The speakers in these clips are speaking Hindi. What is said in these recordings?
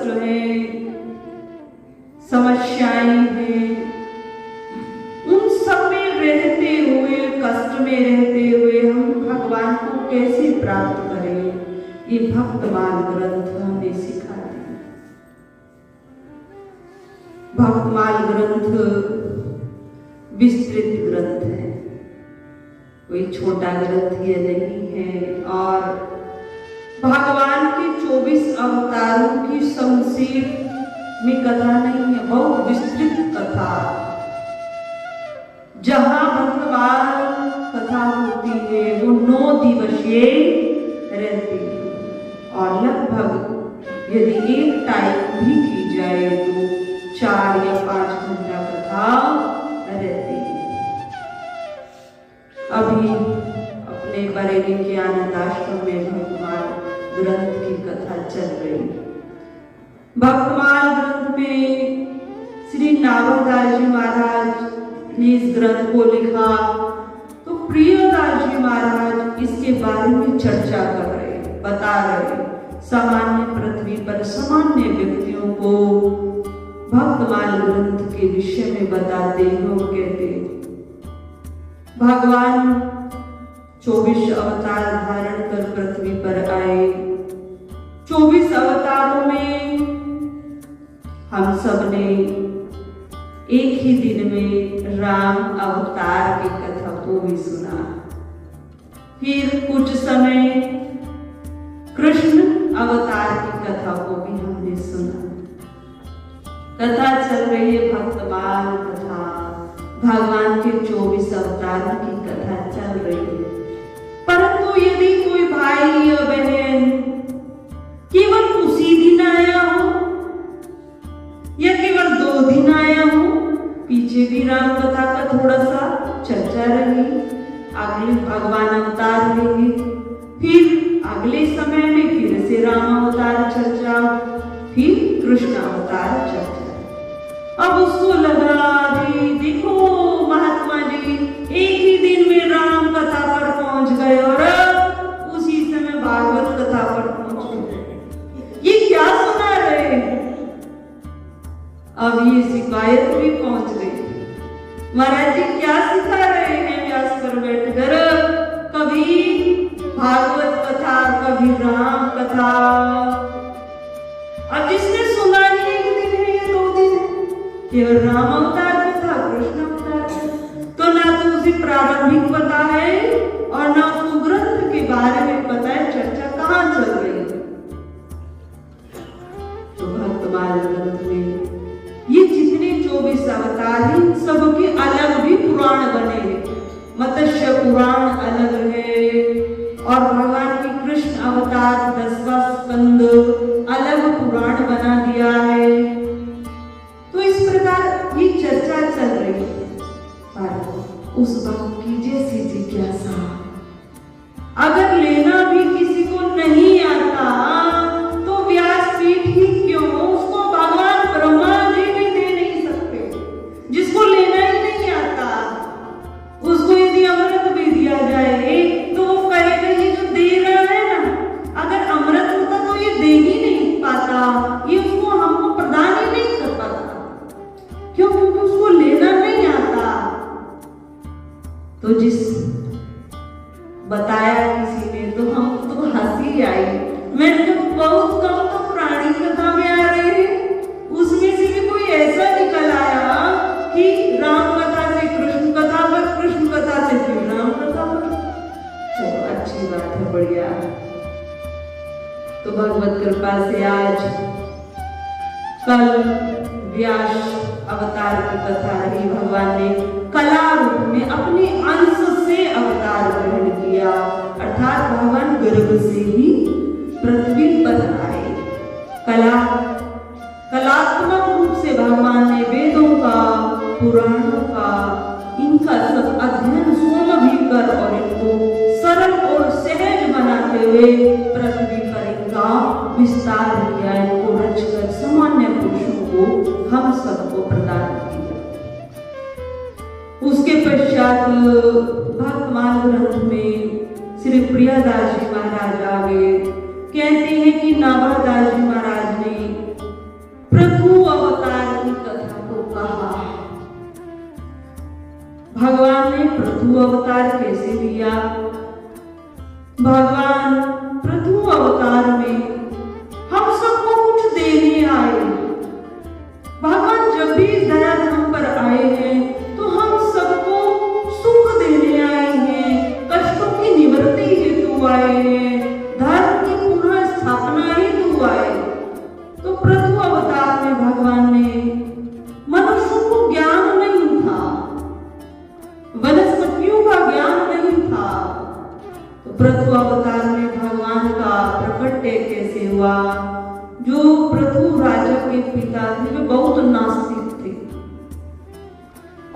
कष्ट हैं, समस्याएं हैं, उन सब में रहते हुए, कष्ट में रहते हुए हम भगवान को कैसे प्राप्त करें, ये भक्तमाल ग्रंथ हमें सिखाते हैं। भक्तमाल ग्रंथ विस्तृत ग्रंथ है, कोई छोटा ग्रंथ ये नहीं है, और भगवान के 24 अवतारों की संक्षेप में कथा नहीं है, बहुत विस्तृत कथा। जहां भक्तमाल कथा होती है वो 9 दिवसीय रहती है, और लगभग यदि एक टाइम भी की जाए तो 4 या 5 घंटा कथा रहती है। अभी अपने बरेली के आनंद आश्रम में भक्तमाल ग्रंथ की कथा चल रही। भक्तमाल ग्रंथ में श्री नावरदास जी महाराज ने इस ग्रंथ को लिखा, तो प्रियदास जी महाराज इसके बारे में चर्चा कर रहे, बता रहे, सामान्य पृथ्वी पर सामान्य व्यक्तियों को भक्तमाल ग्रंथ के विषय में बताते हैं। वो कहते भगवान 24 अवतार धारण कर पृथ्वी पर आए। 24 अवतारों में हम सब ने एक ही दिन में राम अवतार की कथा को भी सुना, फिर कुछ समय कृष्ण अवतार की कथा को भी हमने सुना। कथा चल रही है भक्तमाल कथा, भगवान के 24 अवतारों की कथा चल रही है। परंतु यदि कोई भाई या बहन केवल उसी दिन आया हो या केवल 2 दिन आया हो, पीछे भी राम कथा का थोड़ा सा चर्चा रही, अगले भगवान अवतार लेंगे, फिर अगले समय में फिर से राम अवतार चर्चा, फिर कृष्ण अवतार चर्चा। अब उसको लगा देखो महात्मा जी एक ही दिन में राम कथा पर पहुंच गए और उसी समय भागवत कथा पर पहुंच गए, ये क्या सुना रहे। अब ये शिकायत भी पहुंच गई, महाराज जी क्या सिखा रहे हैं व्यास पर बैठकर, कभी भागवत कथा कभी राम कथा। अब जिसने सुना ही एक दिन है या 2 दिन है, केवल राम अवतार कथा कृष्ण अवतार, तो ना तो उसे प्रारंभिक पता है और ना उसको ग्रंथ के बारे में पता है, चर्चा कहाँ चल रही है। तो भक्तमाल ग्रंथ में ये जितने 24 अवतार हैं सबके अलग भी पुराण बने हैं। मत्स्य पुराण अलग है और भगवान की कृष्ण अवतार 10वां स्कंद अलग पुराण बना दिया है। तो इस प्रकार ये चर्चा चल रही है। पर उस वक्त की जैसी जिज्ञासा, अगर लेना भी किसी को नहीं आता तो व्यासपीठ ही क्यों, उसको भगवान ब्रह्मा जी भी दे नहीं सकते। जिसको लेना ही नहीं आता उसको यदि अमृत भी दिया जाए तो वो कहेगा ये जो दे रहा है ना, अगर अमृत होता तो ये दे ही नहीं पाता, ये उसको हमको प्रदान ही नहीं कर पाता। क्यों? क्योंकि उसको लेना नहीं आता। तो जिस बताया किसी ने तो हम तो हंसी आई। मैं तो बहुत कम तो प्राणी कथा में आ रहे हैं, उसमें से भी कोई ऐसा निकल आया कि राम कथा से कृष्ण कथा पर, कृष्ण कथा से फिर राम कथा पर। चलो अच्छी बात है, बढ़िया। तो भगवत कृपा से आज कल व्यास अवतार की कथा रही। भगवान ने कला रूप में अपने अंश से अवतार ग्रहण किया, अर्थात भगवान गर्भ से ही पृथ्वी पर आए। कलात्मक रूप से भगवान ने वेदों का, पुराणों का, इनका सब अध्ययन स्वयं भी कर और इनको सरल और सहज बनाते हुए पृथ्वी पर इनका विस्तार किया, इनको रचकर सामान्य पुरुषों को, हम सबको प्रदान किया। उसके पश्चात भक्तमाल ग्रंथ में श्री प्रियदास जी महाराज आ गए। कहते हैं कि नावरदास जी महाराज ने पृथु अवतार की कथा को कहा। भगवान ने पृथु अवतार कैसे लिया? भगवान पृथु अवतार में हम सबको कुछ देने आए। भगवान जब भी दया धर्म पर आए हैं तो हम सबको सुख देने आए हैं, कष्टों की निवृत्ति हेतु आए हैं, धर्म की पुनः स्थापना हेतु आए। तो पृथु अवतार में भगवान ने मनुष्यों को ज्ञान नहीं था, वनस्पतियों का ज्ञान नहीं था, तो पृथु अवतार में भगवान का प्रकट्य कैसे हुआ? जो पृथु राजा के पिता थे वे बहुत नास्तिक थे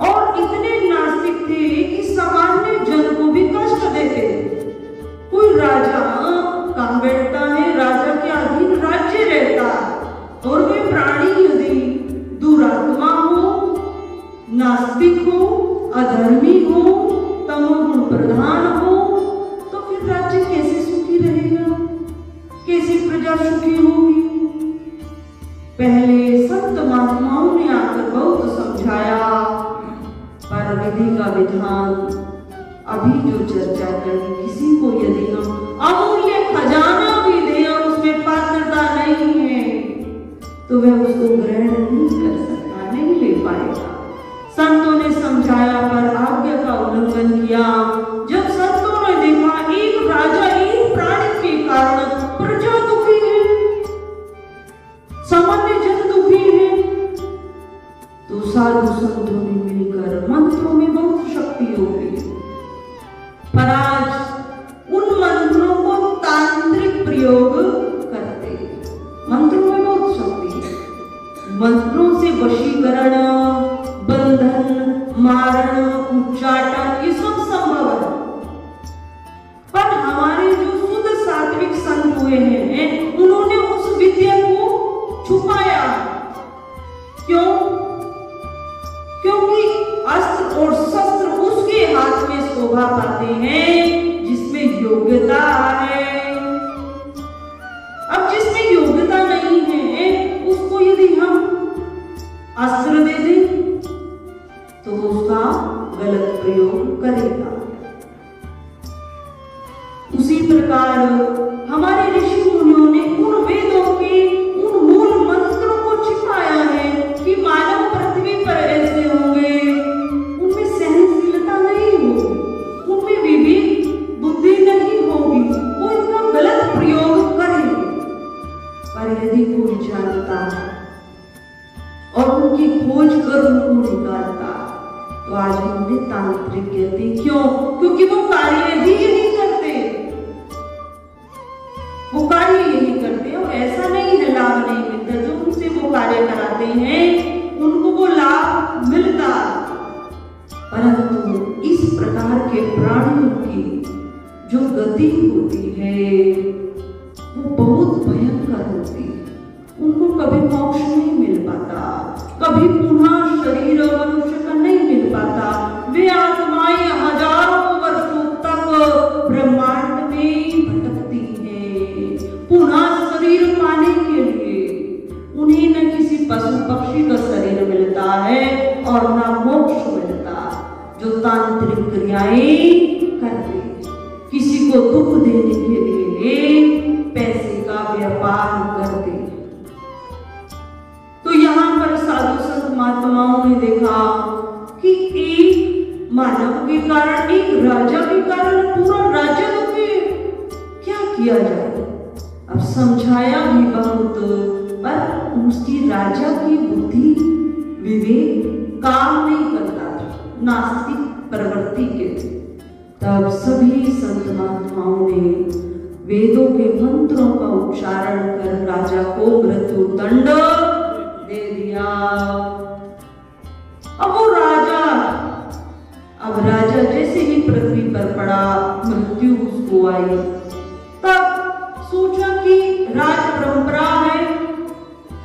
और इतने नास्तिक थे कि सामान्य जन को भी कष्ट देते। कोई राजा कहाँ बैठता है, राजा के अधीन राज्य रहता और वे प्राणी यदि दुरात्मा हो, नास्तिक हो, अधर्मी हो, तमोगुण प्रधान हो तो फिर राज्य कैसे सुखी रहेगा, कैसे प्रजा सुखी होगी? पहले संत महात्माओं ने आकर बहुत समझाया, पर विधि का विधान अभी जो चर्चा करें, किसी को यदि हम अमूल्य खजाना भी दें और उसमें पात्रता नहीं है तो वह उसको ग्रहण नहीं कर सकता, नहीं ले पाएगा। संतों ने समझाया पर आज्ञा का उल्लंघन किया। जब संतों ने देखा एक राजा एक प्राणी के कारण प्रजा दुखी है, सामान्य जन दुखी है, तो साधु संतों ने मिलकर मंत्रों में बहुत शक्ति हो गई। पर आज उन मंत्रों को तांत्रिक प्रयोग करते, मंत्रों में बहुत शक्ति है, मंत्रों से वशीकरण, बंधन, मारण, उच्चाटन ये सब संभव है। पर हमारे जो शुद्ध सात्विक संत हुए हैं उन्होंने उस विद्या को छुपाया। क्यों? क्योंकि अस्त्र और शस्त्र उसके हाथ में शोभा पाते हैं जिसमें योग्यता है। अब जिसमें योग्यता नहीं है उसको यदि हम अस्त्र दे दें तो उसका गलत प्रयोग करेगा। उसी प्रकार हमारे ऋषि मुनियों ने उन वेदों के उन मूल मंत्रों को छिपाया है कि मानव पृथ्वी पर ऐसे होंगे, उनमें सहनशीलता नहीं होगी, उनमें विवेक बुद्धि नहीं होगी, वो इनका गलत प्रयोग करेंगे। पर यदि कोई जानता है और उनकी खोज कर उनको निकालता तो आज हमने तांत्रिक कहते। क्यों? क्योंकि वो कार्य ही यही करते, वो कार्य यही करते और ऐसा नहीं है लाभ नहीं मिलता। जो उनसे वो कार्य कराते हैं उनको वो लाभ मिलता, परंतु इस प्रकार के प्राणियों की जो गति होती है वो बहुत भयंकर होती है। उनको कभी मोक्ष नहीं मिल पाता, कभी पुनः शरीर मनुष्य का नहीं मिल पाता। वे आत्माएं हजारों वर्षों तक ब्रह्मांड में भटकती हैं पुनः शरीर पाने के लिए। उन्हें न किसी पशु पक्षी का शरीर मिलता है और न मोक्ष मिलता। जो तांत्रिक क्रियाएं करते, किसी को दुख देने के लिए पैसे का व्यापार करते। तो यहाँ पर साधु संत महात्माओं ने देखा कि एक मानव के कारण, एक राजा के कारण पूरा राज्य दुखी, क्या किया जाए? अब समझाया भी बहुत, पर उसकी राजा की बुद्धि विवेक काम नहीं करता था, नास्तिक प्रवृत्ति के थे। तब सभी संत महात्माओं ने वेदों के मंत्रों का उच्चारण कर राजा को मृत्यु दंड दे दिया। अब राजा जैसे ही पृथ्वी पर पड़ा, मृत्यु उसको आई, तब सोचा कि राज परंपरा है,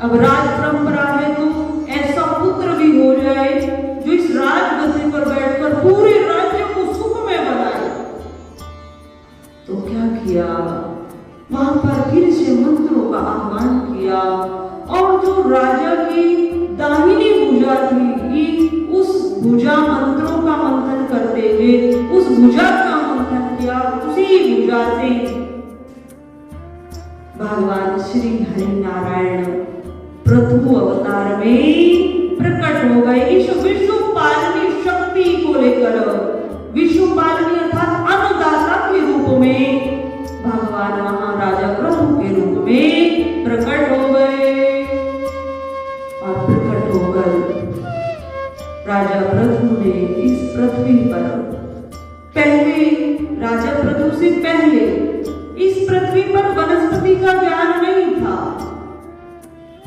अब राज परंपरा है तो ऐसा पुत्र भी हो जाए जो इस राजगद्दी पर बैठकर पूरे राज्य को सुख में बनाए। तो क्या किया? वहां पर फिर से मंत्रों का आह्वान किया, और जो राजा की दाहिनी भुजा थी, उस भुजा मंत्रों का मंथन करते हुए उस भुजा का मंथन किया। उसी भुजा से भगवान श्री हरि नारायण प्रभु अवतार में प्रकट हो गए। इस विश्व पालनी शक्ति को लेकर, विश्व पालनी अर्थात अन्नदाता के रूप में भगवान महाराजा प्रभु के रूप में प्रकट हो गए। और प्रकट होकर राजा प्रभु ने इस पृथ्वी पर, पहले राजा प्रभु से पहले इस पृथ्वी पर वनस्पति का ज्ञान नहीं था।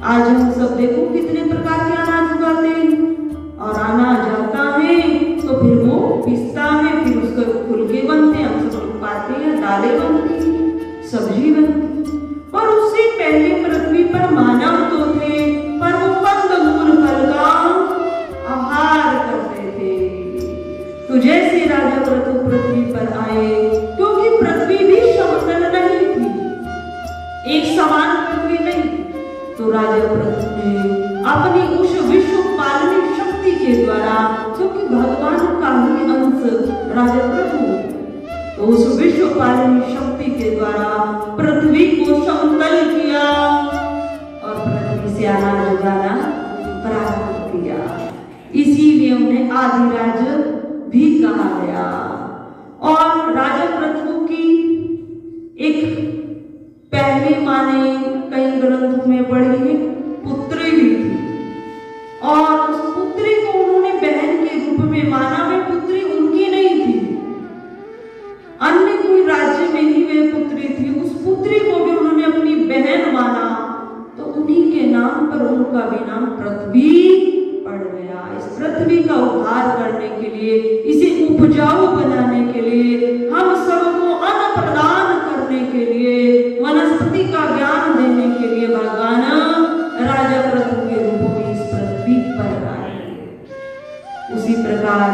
आज हम सब देखो कितने प्रकार के अनाज उगाते हैं, और अनाज आता है तो फिर वो पिसता है, फिर उसके फुलके बनते हैं, हम सब लोग पाते हैं, दालें बनती हैं, सब्जी बनती है। और उससे पहले पृथ्वी पर मानव तो थे, पर वो कंदमूल फल का आहार करते थे। तो जैसे राजा प्रभु पृथ्वी पर आए, क्योंकि पृथ्वी भी समतल नहीं थी, एक समान पृथ्वी नहीं, तो राजा प्रभु ने अपनी उस विश्व पालनी शक्ति के द्वारा, क्योंकि भगवान का ही अंश राजा प्रभु, तो उस विश्व पालनी शक्ति के द्वारा पृथ्वी को समतल किया और पृथ्वी से अनाज उगाना प्रारंभ किया। इसीलिए उन्हें आदिराज भी कहा गया। और राजा प्रभु की एक पहले माने कई ग्रंथों में पढ़ी है पुत्री भी थी, और उस पुत्री को उन्होंने बहन के रूप में माना। वे पुत्री उनकी नहीं थी, अन्य कोई राज्य में ही वे पुत्री थी। उस पुत्री को भी उन्होंने अपनी बहन माना, तो उन्हीं के नाम पर उनका भी नाम पृथ्वी पड़ गया। इस पृथ्वी का उद्धार करने के लिए, इसे उपजाऊ बनाने के लिए, हम सबको अन्न प्रदान करने के लिए, वनस्पति का ज्ञान देने के लिए भगवान राजा प्रभु के रूप में इस पृथ्वी पर आए। उसी प्रकार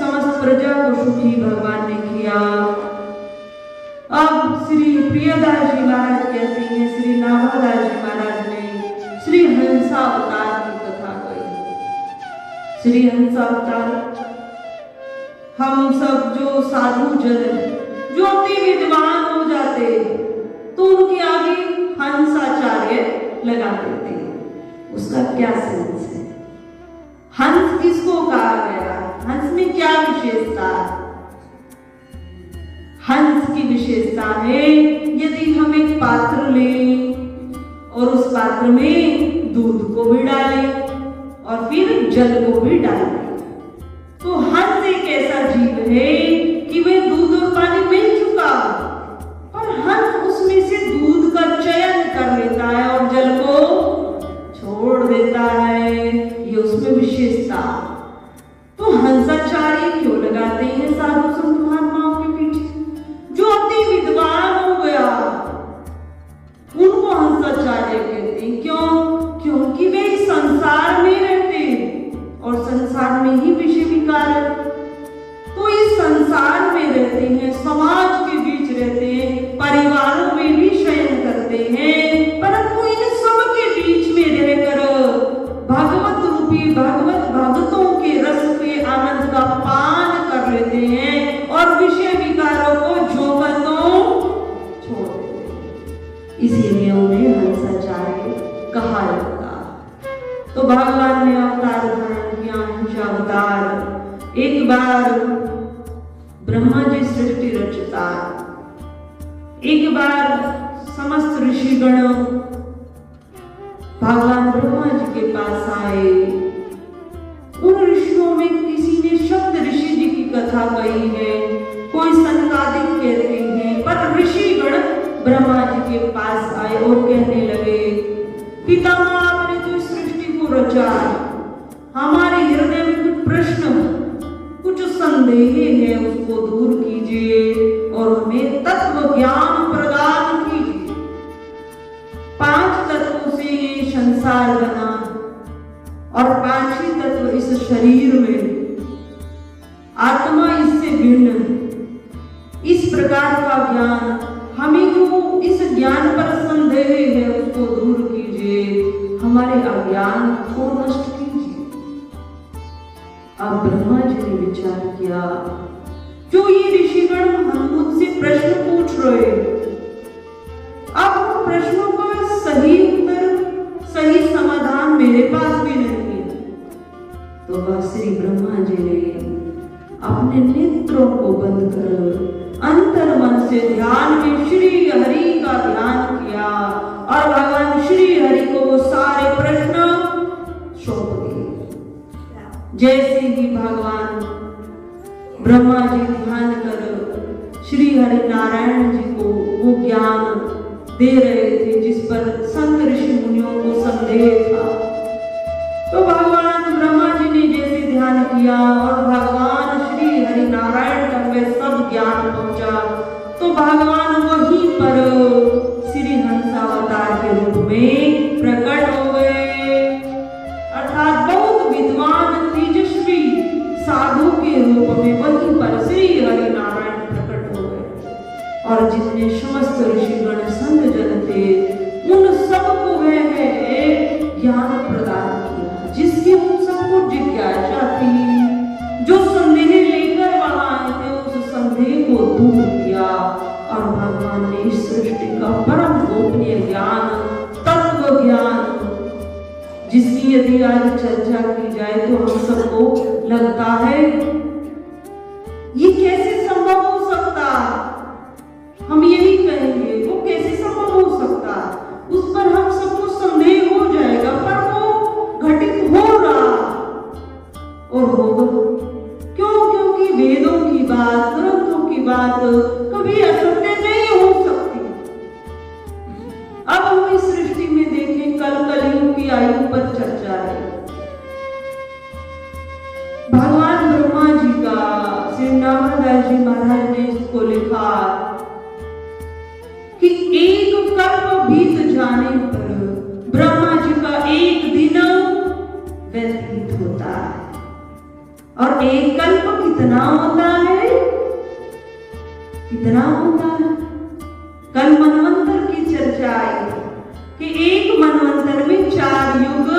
समस्त प्रजा को सुखी भगवान ने किया। अब श्री प्रियदास जी महाराज कहते हैं, श्री नाभादास जी महाराज ने श्री हंसावतार की कथा कही। श्री हंसावतार, हम सब जो साधु जन जो अति विद्वान हो जाते तो उनके आगे हंसाचार्य लगा देते, उसका क्या सेंस है? हंस किसको कहा गया? हंस में क्या विशेषता? हंस की विशेषता है, यदि हम एक पात्र लें और उस पात्र में दूध को भी डालें और फिर जल को भी डालें, तो हंस एक ऐसा जीव है कि वह दूध और पानी मिल चुका, पर हंस उसमें से दूध का चयन कर लेता है और जल को छोड़ देता है। ये उसमें विशेषता। तो हंसाचार्य क्यों लगाते हैं साधु संत महात्माओं के पीछे? जो अति विद्वान हो गया उनको हंसाचार्य कहते हैं। क्यों? क्योंकि वे संसार में रहते हैं और संसार में ही विषय विकार, तो इस संसार में रहते हैं, समाज के बीच रहते हैं, परिवारों में भी शयन करते हैं, परंतु इन सब के बीच में रहकर भगवत रूपी भगवत भक्तों के रस के आनंद का पान कर लेते हैं और विषय विकारों को जो कर दो छोड़ देते हैं। इसीलिए उन्हें हंसाचार्य कहा जाता। तो भगवान ने अवतार धारण किया, अंशावतार। एक बार ब्रह्मा जी सृष्टि रचता, एक बार समस्त ऋषिगण भगवान ब्रह्मा जी के पास आए। उन ऋषियों में किसी ने शब्द ऋषि जी की कथा कही है, कोई सनकादिक कहते हैं, पर ऋषिगण ब्रह्मा जी के पास आए और कहने लगे, पितामह आपने जो सृष्टि को रचा, हमारे हृदय में कुछ प्रश्न, कुछ संदेह है, उसको दूर कीजिए और हमें तत्व ज्ञान प्रदान कीजिए। 5 तत्वों से ये संसार बना और 5 ही तत्व इस शरीर में, आत्मा इससे भिन्न। इस प्रकार का ज्ञान, हमें जो इस ज्ञान पर संदेह संदेह है उसको दूर कीजिए, हमारे अज्ञान को नष्ट कीजिए। अब ब्रह्मा जी ने विचार किया, जो ये ऋषिगण हम मुझसे प्रश्न पूछ रहे, अब उन प्रश्नों का सही उत्तर, सही समाधान मेरे पास भी नहीं है। तो वह श्री ब्रह्मा जी ने अपने नेत्रों को बंद कर अंतर मन से ध्यान में श्री हरि का ध्यान किया और भगवान श्री हरि को वो सारे प्रश्न सौंप दिए। जैसे ही भगवान ब्रह्मा जी ध्यान कर श्री हरि नारायण जी को वो ज्ञान दे रहे थे जिस पर संत ऋषि मुनियों को संदेह था, तो भगवान ब्रह्मा जी ने जैसे ध्यान किया और भगवान श्री हरि नारायण तक में सब ज्ञान पहुंचा, तो भगवान वहीं पर श्री हंसावतार के रूप में प्रकट हो गए, अर्थात बहुत विद्वान तेजस्वी साधु के रूप में वहीं पर श्री हरि नारायण प्रकट हो गए। और जितने समस्त ऋषिगण संत जन थे उन सबको वह ज्ञान प्रदान किया जिसकी उन सबको जिज्ञासा थी। जो संदेह लेकर वहां आए थे उस संदेह को दूर किया और भगवान ने इस सृष्टि का परम गोपनीय ज्ञान, तत्व ज्ञान, जिसकी यदि आज चर्चा की जाए तो हम सबको लगता है ये कैसे संभव हो सकता, हम यही कहेंगे वो कैसे संभव हो सकता, उस पर हम सबको संदेह हो जाएगा, पर वो घटित हो रहा और होगा। क्यों? क्योंकि वेदों की बात, ग्रंथों की बात कभी असत्य नहीं हो सकती। अब हम इस सृष्टि में देखें, कलयुग की आयु पर चर्चा है। भगवान ब्रह्मा जी का श्री नामदास जी महाराज ने इसको लिखा कि एक कल्प बीत जाने पर ब्रह्मा जी का एक दिन व्यतीत होता है। और एक कल्प कितना होता है? कितना होता है? कल मनवंतर की चर्चा आई कि एक मनवंतर में 4 युग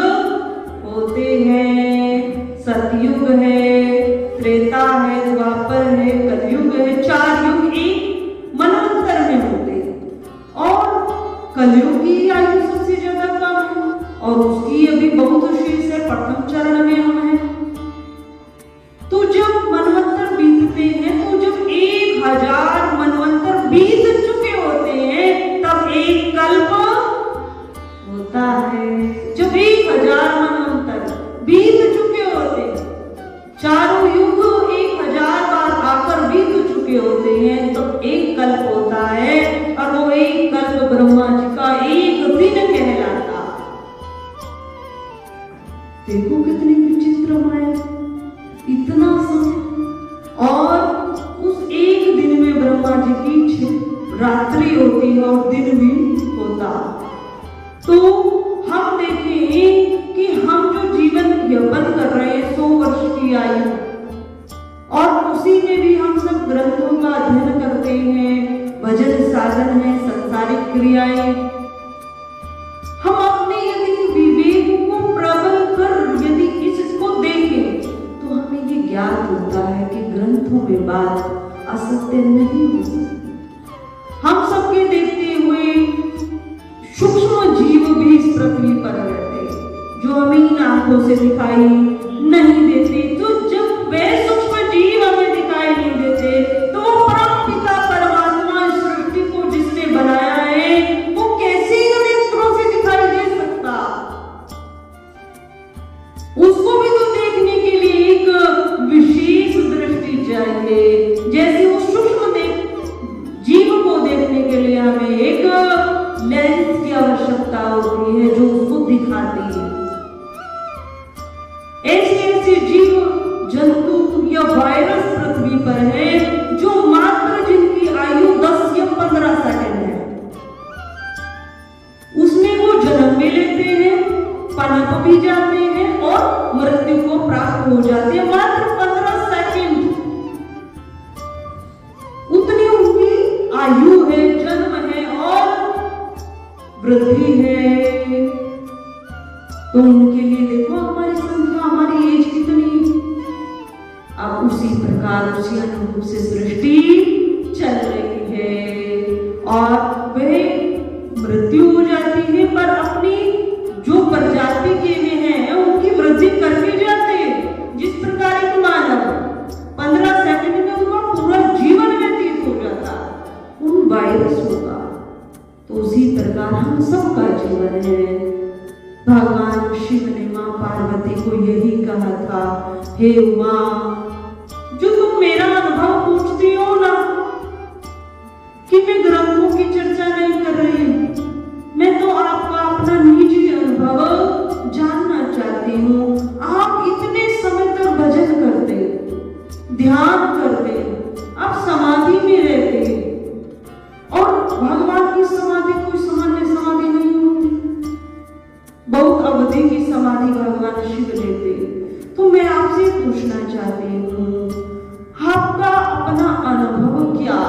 होते हैं। सतयुग है, त्रेता है, द्वापर है, कलयुग है। 4 युग एक मनवंतर में होते हैं और कलयुग की आयु सबसे ज्यादा कम है और उसकी अभी बहुत शेष है, प्रथम चरण में हम हैं। तो जब मनवंतर बीतते हैं, तो जब 1000 मनवंतर बीत चुके होते हैं तब एक कल्प होता है। जब 1000 मनवंतर बीत चुके होते हैं, चारों युग 1000 बार आकर बीत चुके होते हैं, तो एक कल्प होता है और वो एक कल्प ब्रह्मा जी का एक दिन कहलाता। देखो कितनी विचित्र माया, इतना समय। और उस एक दिन में ब्रह्मा जी की रात्रि होती है और दिन भी होता। तो हम देखें कि हम जो जीवन यापन कर रहे हैं 100 वर्ष की आयु, और उसी में भी हम सब ग्रंथों का अध्ययन करते हैं, भजन साधन है, संसारिक क्रियाएं। हम अपने यदि विवेक को प्रबल कर यदि इसको देखें तो हमें ये ज्ञात होता है कि ग्रंथों में बात असत्य नहीं हो सकती। हम सबके देखते हुए सूक्ष्म जीव भी इस पृथ्वी पर रहते जो हमें इन आंखों से दिखाई नहीं देते। तो जब वे सूक्ष्म जीव हमें दिखाई नहीं देते तो परम पिता परमात्मा इस सृष्टि को जिसने बनाया है वो कैसे इन नेत्रों से दिखाई दे सकता? उसको भी तो देखने के लिए एक विशेष दृष्टि चाहिए। जैसे उस सूक्ष्म जीव को देखने के लिए हमें एक लेंस की आवश्यकता होती है जो उसको दिखाती है। ऐसे ऐसे जीव जंतु या वायरस पृथ्वी पर है जो मात्र जिनकी आयु 10 या 15 सेकंड है, उसमें वो जन्म में लेते हैं, पनप भी जाते हैं और मृत्यु को प्राप्त हो जाते हैं। मात्र 15 सेकंड उतनी उनकी आयु है, जन्म है और तो उनके लिए देखो हमारी संख्या, हमारी एज कितनी। अब उसी प्रकार उसी अनुभव से सृष्टि चल रही है और वह मृत्यु हो जाती है, पर अपनी जो प्रजाति के वे हैं उनकी वृद्धि करके जाते हैं। जिस प्रकार एक मानव 15 सेकंड में उनका पूरा जीवन व्यतीत हो जाता उन वायरसों का, तो उसी प्रकार हम सबका जीवन है। भगवान शिव ने मां पार्वती को यही कहा था, हे उमा, जो तुम मेरा अनुभव पूछती हो ना, कि मैं ग्रंथों की चर्चा नहीं कर रही, मैं तो आपका अपना निजी अनुभव जानना चाहती हूँ। आप इतने समय तक भजन करते, ध्यान करते, आप समाधि में रहते, और भगवान की समाधि कोई सामान्य समाधि नहीं होती, बहुत अवधि की समाधि भगवान शिव लेते। तो मैं आपसे पूछना चाहती हूँ, आपका अपना अनुभव क्या?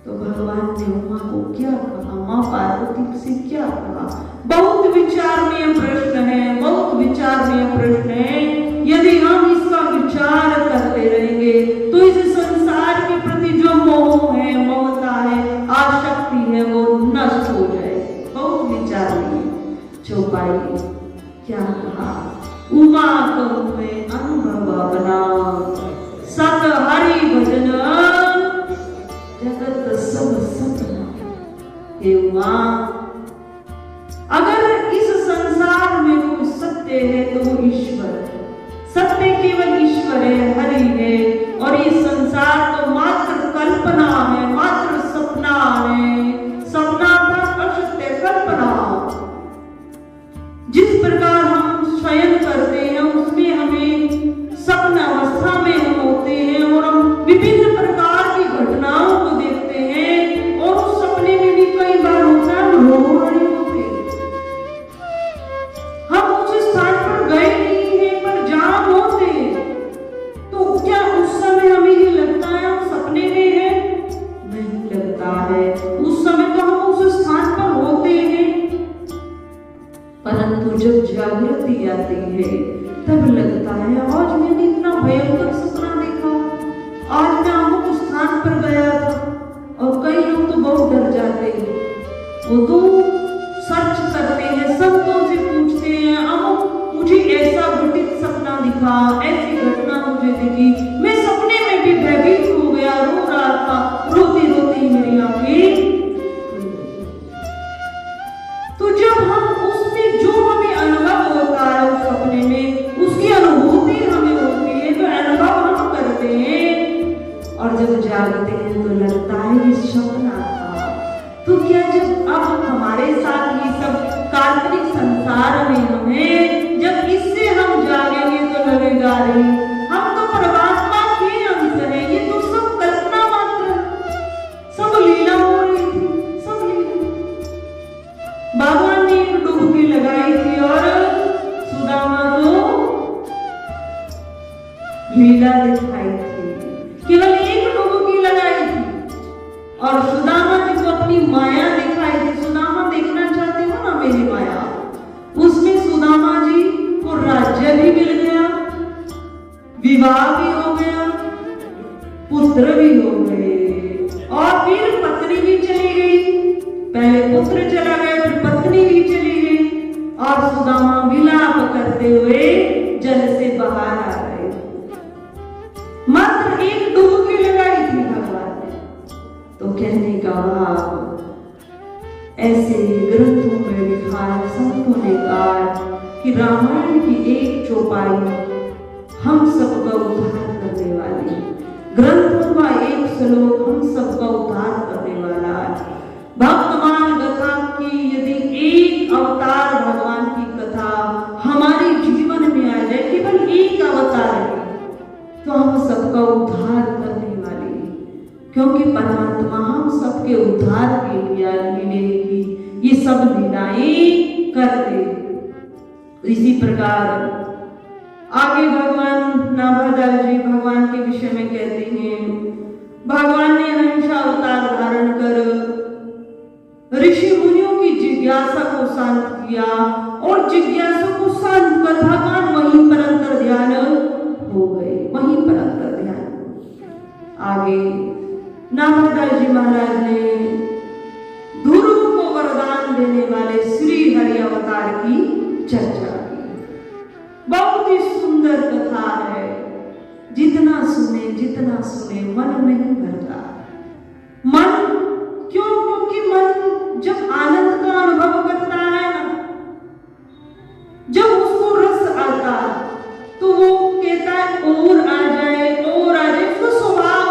तो भगवान ने उमा को क्या कहा, मां पार्वती से क्या कहा? बहुत विचारणीय प्रश्न है, बहुत विचारणीय प्रश्न है। यदि हम इसका विचार करते रहेंगे तो इस संसार के प्रति जो मोह है, ममता है, आसक्ति है, वो नष्ट हो जाए। बहुत विचारणीय। चौपाई क्या कहा? उमा कहूं मैं अनुभव अपना, सत हरि भजन जगत सब सपना। हे उमा, अगर इस संसार में कोई सत्य है तो वो ईश्वर है। सत्य केवल ईश्वर है, हरि है, और ये संसार तो मात्र कल्पना है, मात्र सपना है। सपना था असत्य, कल्पना। जिस प्रकार हम शयन करते हैं उसमें हमें सपना अवस्था में हम होते हैं और हम विभिन्न प्रकार की घटनाओं को देखते हैं, और उस सपने में भी कई बार होता है हम रो रहे होते हैं। हम उस स्थान पर गए नहीं हैं पर जहां होते हैं, तो क्या उस समय हमें ये लगता है हम सपने में हैं? नहीं लगता है। उस समय तो हम उस स्थान पर होते हैं, परंतु जब जागृति आती है तब लगता है आज मैंने इतना भयंकर सपना देखा, आज मैं अमुक स्थान पर गया था। और कई लोग तो बहुत डर जाते हैं, वो तो सर्च करते हैं, संतों से पूछते हैं, अमुक मुझे ऐसा घटित सपना दिखा, ऐसी घटना मुझे दिखी, मैं सपने में भी भयभीत हो गया, रो रहा था, रोती रोती मेरी आंखें। तो जब हम उसमें जो हमें अनुभव होता है उस सपने में, उसकी अनुभूति हमें होती है, तो अनुभव हम करते हैं, और जब जागते हैं तो लगता है ये सपना था। तो क्या जब अब हमारे साथ ये सब काल्पनिक संसार में हमें जब इससे हम जागेंगे तो लगेगा रे हम तो परमात्मा के अंश हैं, ये तो सब कल्पना मात्र है, सब लीला हो रही थी, सब लीला। भगवान ने एक डुबकी लगाई थी और सुदामा को लीला दिखाई थी, केवल एक डुबकी लगाई थी, और सुदामा जी को अपनी माया दिखाई थी। सुदामा देखना चाहते हो ना मेरी माया? उसमें सुदामा जी को राज्य भी मिल गया, विवाह भी हो गया, पुत्र भी हो गए, और फिर पत्नी भी चली गई। पहले पुत्र चला गया, फिर पत्नी भी चली गई, और सुदामा विलाप करते हुए जल से बाहर आ गए। मात्र एक डुबकी लगाई थी भगवान ने। तो कहने का भाव, ऐसे ग्रंथों में लिखा है, संतों ने कहा कि रामायण की एक चौपाई हम सबका उद्धार करने वाली, ग्रंथों का एक श्लोक हम सबका उद्धार करने वाला है। भक्तमान कथा की यदि एक अवतार भगवान की कथा हमारे जीवन में आ जाए, केवल एक अवतार है, तो हम सबका उद्धार करने वाले, क्योंकि परमात्मा हम सबके उद्धार के लिए मिलेगी, ये सब लीलाएं करते। इसी प्रकार आगे भगवान नाभादास जी भगवान के विषय में कहते हैं, भगवान ने हमेशा अवतार धारण कर ऋषि मुनियों की जिज्ञासा को शांत किया और जिज्ञासा को शांत कर भगवान वहीं पर अंतर ध्यान हो गए, वहीं पर अंतर ध्यान। आगे नामदास जी महाराज ने ध्रुव को वरदान देने वाले श्री हरि अवतार की चर्चा की। बहुत ही सुंदर कथा है, जितना सुने मन नहीं भरता। मन क्यों? क्योंकि मन जब आनंद का अनुभव करता है ना, जब उसको रस आता तो वो कहता है और आ जाए और आ जाए। उसका स्वभाव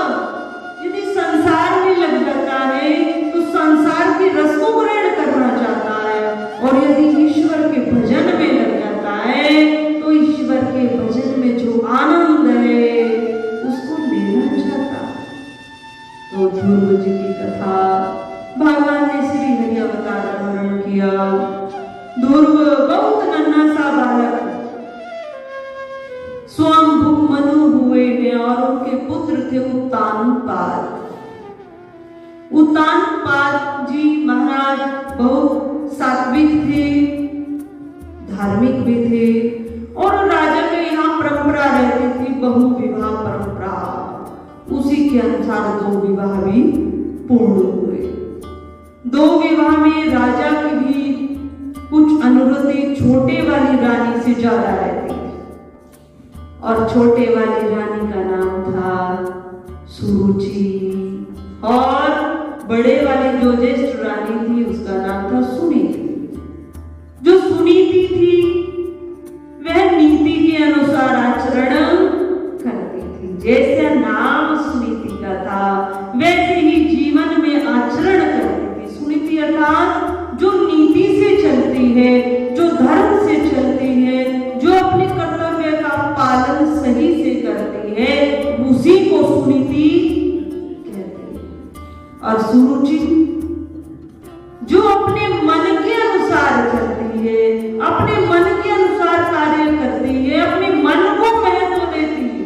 यदि संसार में लग जाता है तो संसार के रस को ग्रहण करना चाहता है, और यदि ईश्वर के भजन में लग जाता है तो ईश्वर के भजन में जो आनंद है उसको लेना चाहता है। तो ध्रुव जी की कथा भगवान ने श्री हरि अवतार धारण किया। ध्रुव बहुत नन्हा सा बालक, स्वयं मनु हुए हैं, और उनके पुत्र थे उत्तानपाद। उत्तानपाद जी महाराज बहुत सात्विक थे, धार्मिक भी थे, और राजा के यहाँ परंपरा रहती थी बहु विवाह परंपरा। उसी के अनुसार 2 विवाह भी पूर्ण हुए। 2 विवाह में राजा की भी कुछ अनुरोधि छोटे वाली रानी से ज्यादा रहती, और छोटे वाली रानी का नाम था सुरुचि, और बड़े वाली जो ज्येष्ठ रानी थी उसका नाम था सुनीति। जो सुनीति थी वह नीति के अनुसार आचरण करती थी। जैसे नाम सुनीति का था वैसे ही जीवन में आचरण करती थी। सुनीति अर्थात जो नीति से चलती है, जो धर्म से चलती है, जो अपने कर्तव्य का पालन सही से करती है, उसी को सुनीति कहते हैं। और सुरुचि जो अपने मन के अनुसार चलती है, अपने मन के अनुसार कार्य करती है, अपने मन को महत्व देती है,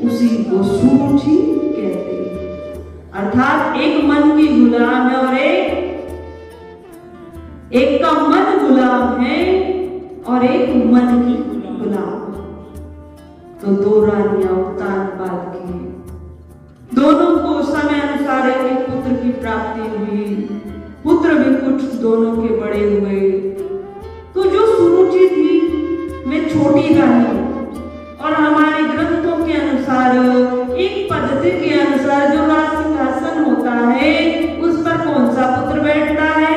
उसी को सुरुचि कहते हैं। अर्थात एक मन की गुलाम है और एक का मन गुलाम है और एक मन की गुलाम। तो 2 रानियां उत्तानपाद की, दोनों को समय अनुसार एक पुत्र की प्राप्ति हुई। पुत्र भी कुछ दोनों के बड़े हुए। तो जो सुरुचि थी वे छोटी रानी, और हमारे ग्रंथों के अनुसार एक पद्धति के अनुसार जो राज सिंहासन होता है उस पर कौन सा पुत्र बैठता है?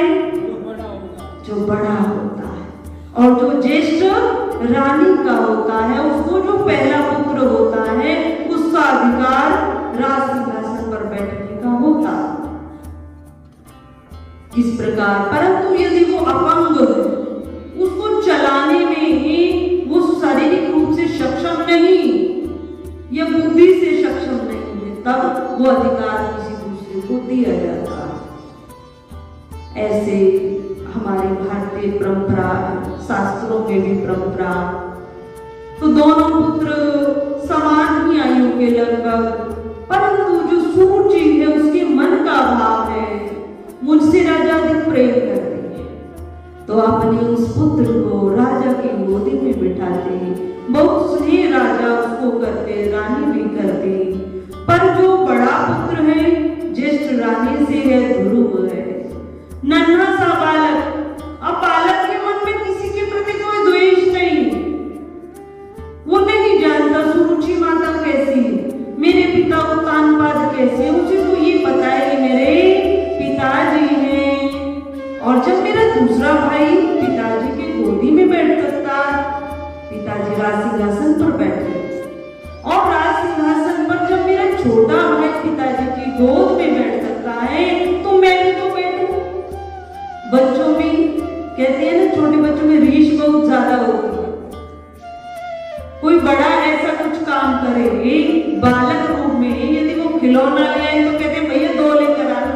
जो बड़ा होता है, और जो ज्येष्ठ रानी का होता है उसको जो पहला पुत्र होता है उसका अधिकार राज सिंहासन पर बैठने का होता है। इस प्रकार परंतु यदि वो अपंग है, उसको चलाने में ही वो शारीरिक रूप से सक्षम नहीं या बुद्धि से सक्षम नहीं है, तब वो अधिकार किसी दूसरे को दिया जाता है। ऐसे हमारे भारतीय परंपरा, शास्त्रों में भी परंपरा। तो दोनों पुत्र समान ही आयु के लगभग, परंतु जो सुरुचि है उसके मन का भाव है मुझसे राजा अधिक प्रेम करते हैं, तो अपने उस पुत्र को राजा की गोदी में बिठाते, बहुत स्नेह राजा उसको करते, रानी भी करती। पर जो बड़ा पुत्र है ज्येष्ठ रानी से है, ध्रुव है, नन्हा सा बालक। अब बालक के मन में किसी के प्रति कोई द्वेष नहीं, वो नहीं जानता सुरुचि माता कैसी है, मेरे पिता उत्तानपाद कैसे, उसे तो ये पता है कि मेरे पिताजी हैं, और जब मेरा दूसरा भाई पिताजी के गोदी में बैठ सकता, पिताजी राज सिंहासन पर बैठे, और राज सिंहासन पर जब मेरा छोटा भाई पिताजी की गोद में बैठ सकता है तो मैं भी तो बैठूं। बच्चों में कहते हैं ना, छोटे बच्चों में रीछ बहुत ज्यादा होती है। कोई बड़ा ऐसा कुछ काम करे बालक रूप में, यदि वो खिलौना ले आए तो कहते हैं भैया 2 लेकर आना।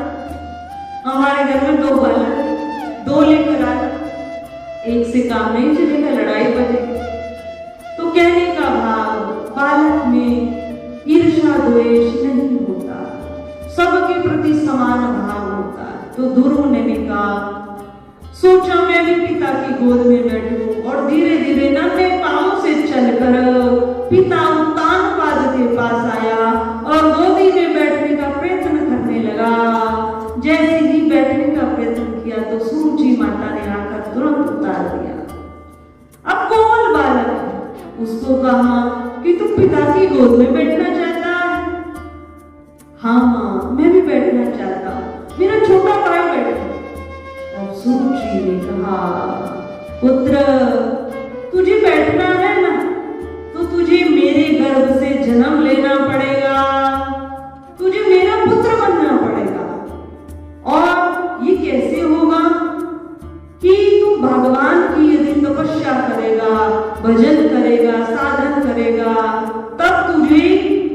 हमारे घर में 2 बालक, 2 लेकर आना, एक से काम नहीं चलेगा, लड़ाई बजेगी। तो कहने का भाव, बालक में ईर्ष्या द्वेष नहीं होता, सबके प्रति समान भाव होता है। तो ध्रुव ने भी कहा सोचा मैं भी पिता की गोद में बैठूं और धीरे धीरे नन्हे पांवों से चलकर पिता उत्तान पाद के पास आया और गोदी में बैठने का प्रयत्न करने लगा। जैसे ही बैठने का प्रयत्न किया तो सुरुचि माता ने आकर तुरंत उतार दिया। अब कोमल बालक है, उसको कहा कि तू पिता की गोद में बैठना चाहता है? हाँ माँ, मैं भी बैठना चाहता हूँ, मेरा छोटा भाई बैठे। और सुरुचि ने कहा, पुत्र तुझे बैठना है ना, तो तुझे मेरे गर्भ से जन्म लेना पड़ेगा, तुझे मेरा पुत्र बनना पड़ेगा। और ये कैसे होगा कि तू भगवान की यदि तपस्या करेगा, भजन करेगा, साधन करेगा, तब तुझे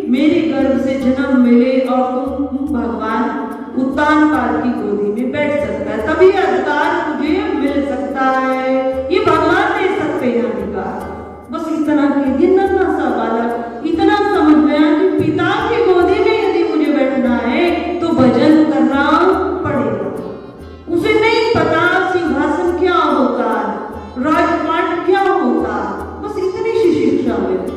मेरे गर्भ से जन्म मिले और तुम भगवान उत्तान पाद की गोदी में बैठ सकता है, तभी अधिकार तुझे मिल सकता है। ये भगवान दे सकते हैं अधिकार। बस इतना कह दिया, नन्हा सा बालक इतना समझ गया कि पिता की गोदी में यदि मुझे बैठना है तो भजन करना पड़ेगा। उसे नहीं पता सिंहासन क्या होता, राजपाट क्या होता, बस इतनी सी शिक्षा मिली।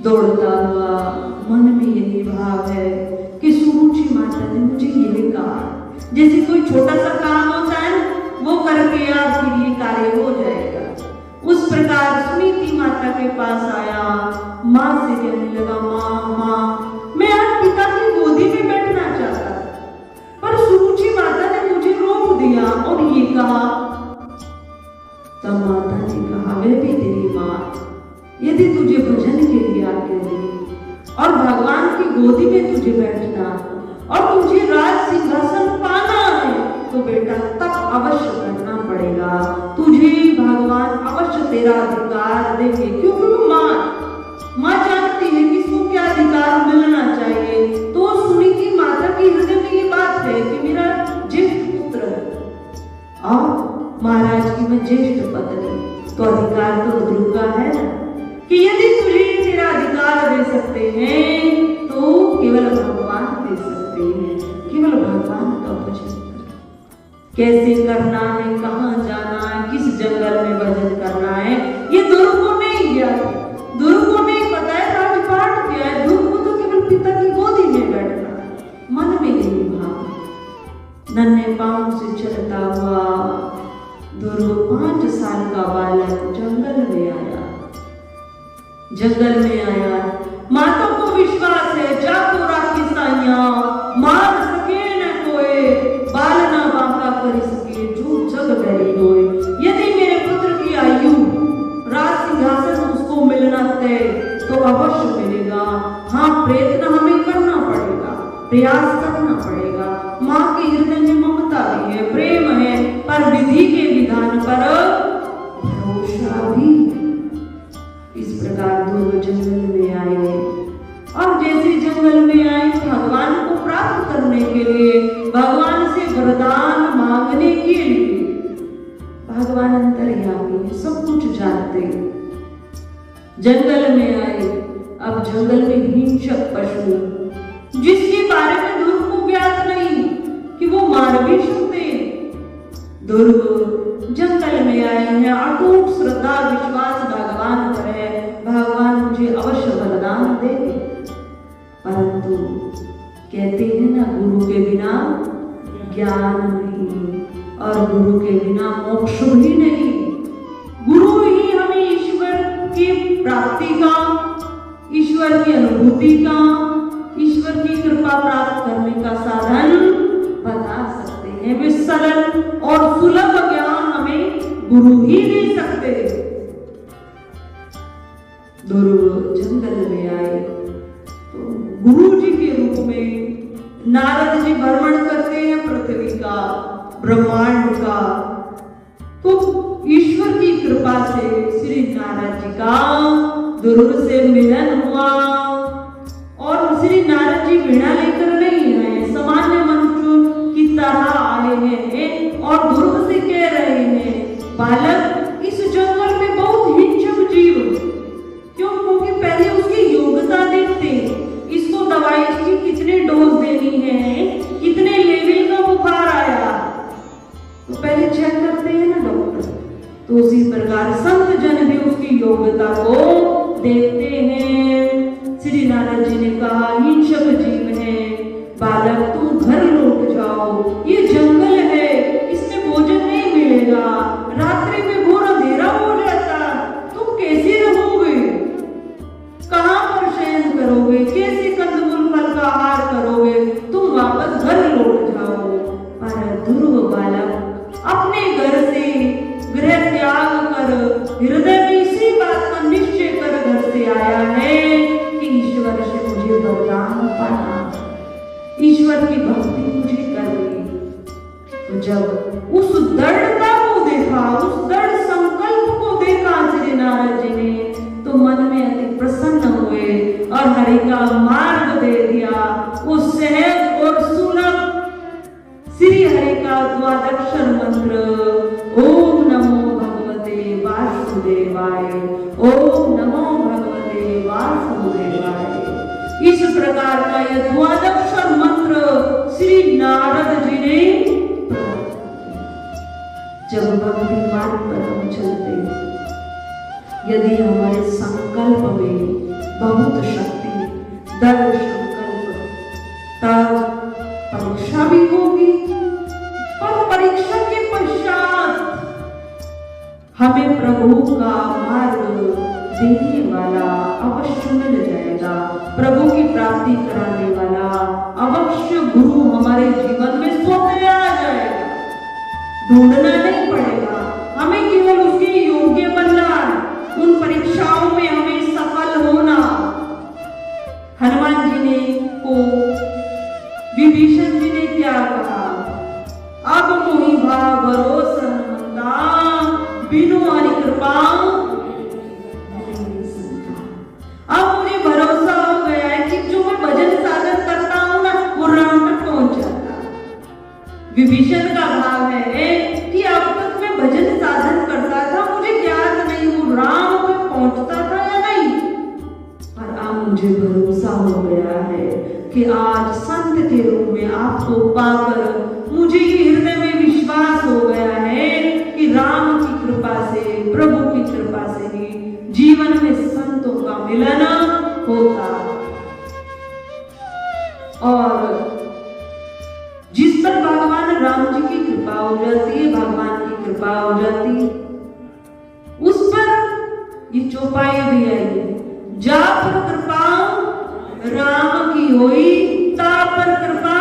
दौड़ता हुआ मन में यही भाव है कि सुरुचि माता ने मुझे यही कहा, जैसे कोई छोटा सा काम होता है वो करके आपके लिए कार्य हो जाएगा। उस प्रकार सुनीति माता के पास आया, माँ से कहने लगा, माँ मैं आज पिता की गोदी में बैठना चाहता था, पर सुरुचि माता ने मुझे रोक दिया और ये कहा। तब माता ने कहा, वह भी तेरी माँ, यदि तुझे भजन के लिए आज्ञा दी और भगवान की गोदी में तुझे बैठना और तुझे राज सिंहासन पाना है तो बेटा तब अवश्य करना पड़ेगा, तुझे भगवान अवश्य तेरा अधिकार देंगे, क्योंकि वो माँ जानती है किसको क्या अधिकार मिलना चाहिए। तो सुनीति माता की हृदय में ये बात है कि मेरा ज्येष्ठ पुत्र है और महाराज की मैं ज्येष्ठ पत्नी, तो अधिकार तो ध्रुव का है ना, कि यदि तुझे तेरा अधिकार दे सकते हैं तो केवल भगवान दे सकते हैं, केवल भगवान का भजन कैसे करना है, कहाँ जाना है, किस जंगल में भजन करना है, ये ध्रुव को नहीं ज्ञात है। ध्रुव को नहीं पता है राजपाट क्या है, ध्रुव को तो केवल पिता की गोदी में बैठना। मन में यही भाव, नन्हे पांव से चलता हुआ ध्रुव 5 साल का बालक जंगल में आया। माता को विश्वास है, जाको राखी साइया मार सके न कोई, बाल ना बांका कर सके जो जग बैरी होए। यदि मेरे पुत्र की आयु राज सिंहासन उसको मिलना तय तो अवश्य मिलेगा। हाँ, प्रयत्न हमें करना पड़ेगा, प्रयास करना पड़ेगा। माँ के हृदय में ममता भी है, प्रेम है, पर विधि के विधान पर भरोसा भी। इस प्रकार दोनों जंगल में आए और जैसे जंगल में आए भगवान को प्राप्त करने के लिए, भगवान से वरदान मांगने के लिए। भगवान अंतर्यामी है, सब कुछ जानते। जंगल में आए, अब जंगल में हिंसक पशु जिसके बारे में ध्रुव को ज्ञात नहीं कि वो मार भी सकते। ध्रुव जंगल में आए हैं, अटूट श्रद्धा विश्वास भगवान पर है, भगवान मुझे अवश्य वरदान देंगे। परंतु कहते हैं ना, गुरु के बिना ज्ञान नहीं और गुरु के बिना मोक्ष ही नहीं। गुरु ही हमें ईश्वर की प्राप्ति का, ईश्वर की अनुभूति का, ईश्वर की कृपा प्राप्त करने का साधन बता सकते हैं। वे सरल और सुलभ ज्ञान हमें गुरु ही दे सकते। ध्रुव जंगल में आए तो गुरु जी के रूप में नारद जी भ्रमण करते हैं पृथ्वी का, ब्रह्मांड का। तो ईश्वर की कृपा से श्री नारद जी का ध्रुव से मिलन हुआ और श्री नारद जी वीणा लेकर नहीं आए, सामान्य मनुष्य की तरह आए हैं और ध्रुव से कह रहे हैं, बालक इस जंगल में बहुत हिंसक जीव, क्योंकि पहले उसकी योग्यता देखते, इसको दवाई की कितने डोज देनी है, कितने लेवल का बुखार आया, तो उसी प्रकार संत जन भी उसकी योग्यता को देखते हैं। श्री नारद जी ने कहा, हिंसक जीव है, बालक तुम घर लौट जाओ, ये जंगल है, इसमें भोजन नहीं मिलेगा, रात्रि में घोर अंधेरा हो जाता, तुम कैसे रहोगे, कहां पर शयन करोगे, कैसे कंदमूल फल का आहार करोगे, तुम वापस घर लौट जाओ। पर ध्रुव बालक अपने घर से गृह त्याग कर हृदय में इसी बात का निश्चय कर घर से आया है कि ईश्वर से मुझे वरदान पाना, ईश्वर की भक्ति मुझे करनी। तो जब उस दृढ़ता को देखा, उस दृढ़ संकल्प को देखा श्री नारद जी ने, तो मन में अति प्रसन्न हुए और हरि का मार्ग दे दिया। वो सहज और सुलभ श्री हरि का द्वादक्षर मंत्र, ओम नमो भगवते वासुदेवाय, ओम नमो भगवते वासुदेवाय। इस प्रकार का यह द्वादक्षर मंत्र श्री नारद जी ने जब भक्ति मार्ग पर हम चलते, यदि हमारे संकल्प में बहुत शक्ति, दृढ़ संकल्प, तब परीक्षा भी होगी, और परीक्षा के पश्चात हमें प्रभु का मार्ग देने वाला अवश्य मिल जाएगा, प्रभु की प्राप्ति कराने वाला अवश्य गुरु हमारे जीवन में स्वतः आ जाएगा, ढूंढना नहीं पड़ेगा, हमें केवल उसके योग्य बनना है, उन परीक्षाओं में हमें सफल होना। हनुमान जी ने को विभीषण जी ने क्या कहा, अब मोहि भाव भरोसा हनुमंता, बिनु हरि कृपा। अब मुझे भरोसा हो गया है कि जो मैं भजन साधन करता हूं ना, वो राम तक पहुंच जाता। विभीषण का भाव है कि अब तक मैं भजन साधन करता था, मुझे ज्ञात नहीं वो राम तक पहुंचता था या नहीं, पर अब मुझे भरोसा हो गया है कि आज संत के रूप में आपको पाकर मुझे ये हृदय में विश्वास हो गया है कि राम की कृपा से, प्रभु की कृपा से ही जीवन में संतों का मिलन होता। और जिस पर भगवान राम जी की कृपा हो जाती है, भगवान की कृपा हो जाती है, उस पर ये चौपाई भी आई है, जा पर कृपा राम की होई, ता पर कृपा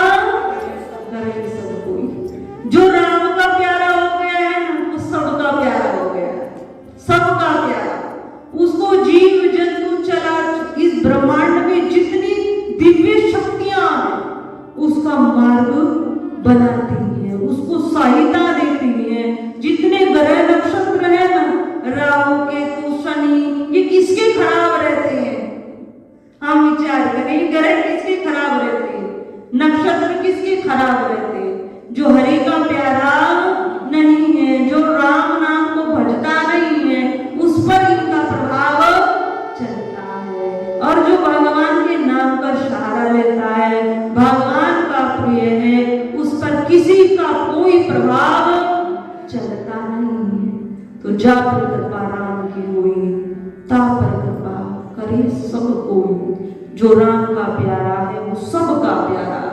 करे सब कोई। जो राम का प्यारा हो गया है ना, वो सबका प्यारा हो गया है, सबका प्यारा। उसको जीव जंतु चला इस ब्रह्मांड में जितनी दिव्य शक्तियां हैं, उसका मार्ग बनाती है, उसको सहायता देती है। जितने ग्रह नक्षत्र है ना, राहु केतु शनि, ये किसके खराब रहते हैं? हम विचार करें, ग्रह किसके खराब रहते हैं, नक्षत्र किसके खराब रहते हैं? जो हरि का प्यारा नहीं है, जो राम नाम को भजता नहीं है, उस पर इनका प्रभाव चलता है। और जो भगवान के नाम का सहारा लेता है, भगवान का प्रिय है, उस पर किसी का कोई प्रभाव चलता नहीं है। तो जा पर कृपा राम की होई, ता पर कृपा करे सब कोई। जो राम का प्यारा है वो सबका प्यारा।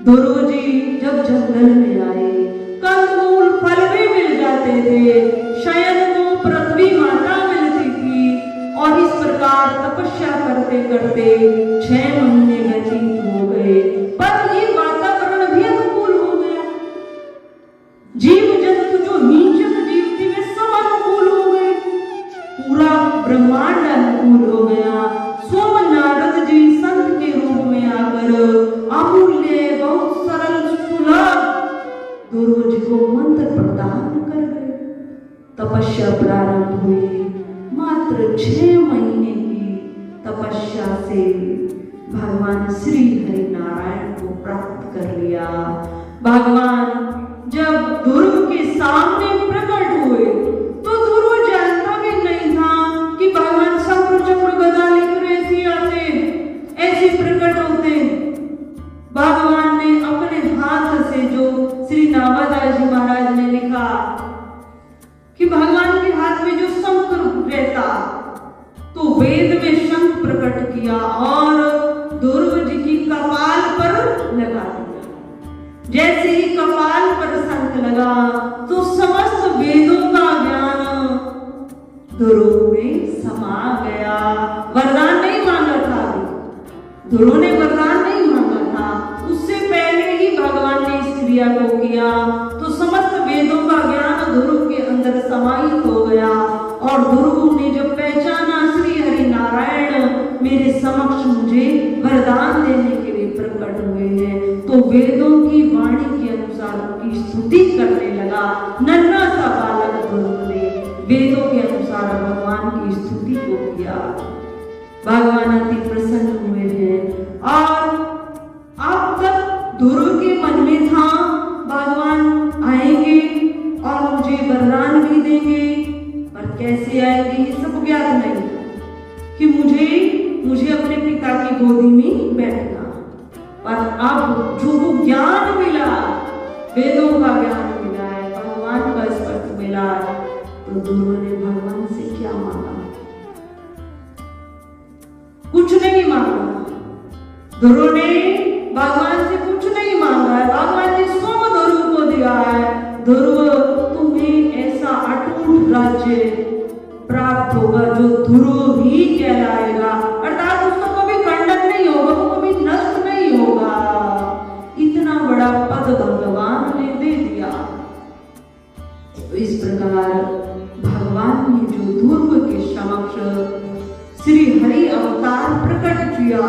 ध्रुव जी जब जंगल में आए, कंदमूल फल भी मिल जाते थे, शयन को पृथ्वी माता मिलती थी, और इस प्रकार तपस्या करते करते 6 महीने व्यतीत हो गए। पर ये वातावरण भी अनुकूल हो गया, जीव जंतु जो नीचक जीव थे वे सब अनुकूल हो गए, पूरा ब्रह्मांड अनुकूल हो गया। सोम नारद जी संत के रूप में आकर अमूल्य, बहुत सरल, सुलभ ध्रुव जी को मंत्र प्रदान कर गए। तपस्या प्रारंभ हुई, मात्र 6 महीने की तपस्या से भगवान श्री हरि नारायण को प्राप्त कर लिया। भगवान जब ध्रुव के सामने प्रकट हुए, तो ध्रुव जानता भी नहीं था कि भगवान शंकर चक्र गदा लेकर ऐसे आते, ऐसे प्रकट होते। भगवान ने अपने हाथ से, जो श्री नावादास जी महाराज ने लिखा कि कि भगवान के हाथ में जो शंख रहता, तो वेद में शंख प्रकट किया और ध्रुव जी की कपाल पर लगा दिया। जैसे ही कपाल पर शंख लगा तो समस्त वेदों का ज्ञान ध्रुव में समा गया। वरदान नहीं मांगा था, ध्रुव ने वरदान नहीं मांगा था, उससे पहले ही भगवान ने इस क्रिया को किया, तो समस्त वेदों का ज्ञान ध्रुव के अंदर समाहित हो गया। और ध्रुव ने जब पहचाना श्री हरि नारायण मेरे समक्ष मुझे वरदान देने के लिए प्रकट हुए हैं, तो वेदों की वाणी के अनुसार उनकी स्तुति करने लगा। नन्हा सा बालक ध्रुव ने वेदों के अनुसार भगवान की स्तुति को किया। भगवान अति प्रसन्न हुए हैं। और अब तक ध्रुव के मन में था भगवान आएंगे और मुझे वरदान भी देंगे, पर कैसे आएंगे ये सब ज्ञात नहीं, कि मुझे अपने पिता की गोदी में बैठना। पर अब जो वो ज्ञान मिला, वेदों का ज्ञान मिला है, भगवान का स्पर्श मिला है, तो ध्रुव ने भगवान से क्या मांगा? कुछ नहीं मांगा। ध्रुव ने भगवान से कुछ नहीं मांगा है, भगवान ने स्वयं ध्रुव को दिया है। ध्रुव, तुम्हें ऐसा अटूट राज्य प्राप्त होगा जो ध्रुव ही कहलाएगा, अर्थात उसका कभी खंडन नहीं होगा, वो कभी नष्ट नहीं होगा। इतना बड़ा पद भगवान ने दे दिया। तो इस प्रकार भगवान ने जो ध्रुव के समक्ष श्री हरि अवतार प्रकट किया,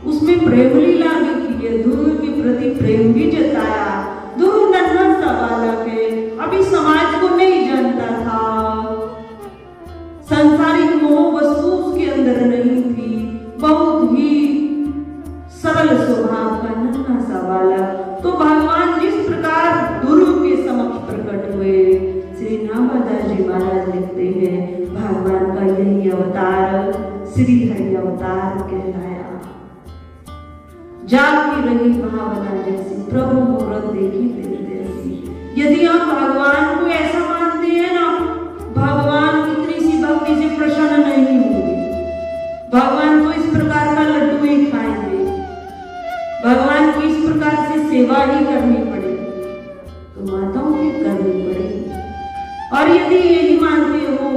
उसमें प्रेम लीला भी की है, ध्रुव के प्रति प्रेम भी जताया। ध्रुव नन्हा सा बालक है, अभी समाज को नहीं जानता था, संसारिक मोह वस्तु उसके अंदर नहीं थी, बहुत ही सरल स्वभाव का नन्हा सा बालक। तो भगवान जिस प्रकार ध्रुव के समक्ष प्रकट हुए, श्री नामदास जी महाराज लिखते हैं, भगवान का यही अवतार श्री हरि अवतार कहलाया। जागी रही भावना जैसी, प्रभु मूरत देखी तेरी जैसी। यदि हम भगवान को ऐसा मानते हैं ना, भगवान इतनी सी भक्ति से प्रसन्न नहीं होंगे, भगवान को इस प्रकार का लड्डू ही खाएंगे, भगवान की इस प्रकार से सेवा ही करनी पड़ेगी, तो माताओं की करनी पड़ेगी। और यदि यही मानते हो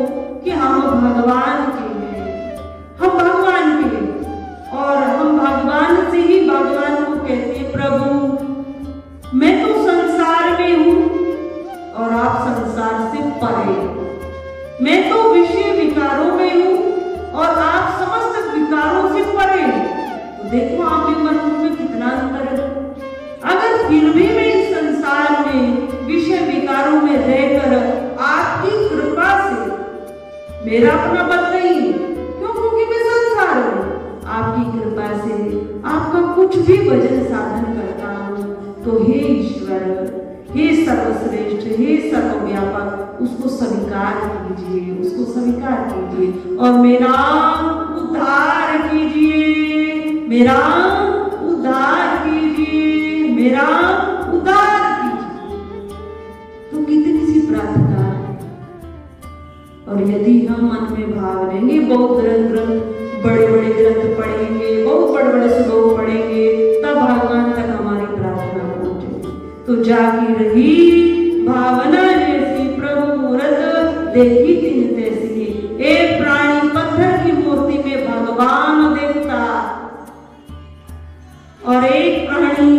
कि हम भगवान के हैं, हम भगवान के हैं, और हम भगवान से ही भगवान को कहते हैं, प्रभु मैं तो संसार में हूं और आप संसार से परे, मैं तो विषय विकारों में हूं और आप समस्त विकारों से परे। तो देखो आप भी मन में कितना अंतर है। अगर फिर भी मैं इस संसार में विषय विकारों में रहकर आपकी कृपा से, मेरा अपना बल नहीं, क्यों? क्योंकि मैं संसार हूं, आपकी कृपा से आपका कुछ भी भजन साधन करता हूं, तो हे ईश्वर, हे सर्वश्रेष्ठ, हे सर्वव्यापक, उसको स्वीकार कीजिए, उसको स्वीकार कीजिए और मेरा उद्धार कीजिए, मेरा उद्धार कीजिए, मेरा उद्धार कीजिए। तो कितनी सी प्रार्थना है। और यदि हम मन में भाव लेंगे, बहुत ग्रंथ बड़े बड़े ग्रंथ पढ़ेंगे, बहुत बड़े बड़े श्लोक पढ़ेंगे, तब भगवान तक हमारी प्रार्थना पहुंचेगी। तो जागी रही भावना जैसी, प्रभु मूरत देखी तिन तैसी। एक प्राणी पत्थर की मूर्ति में भगवान देखता और एक प्राणी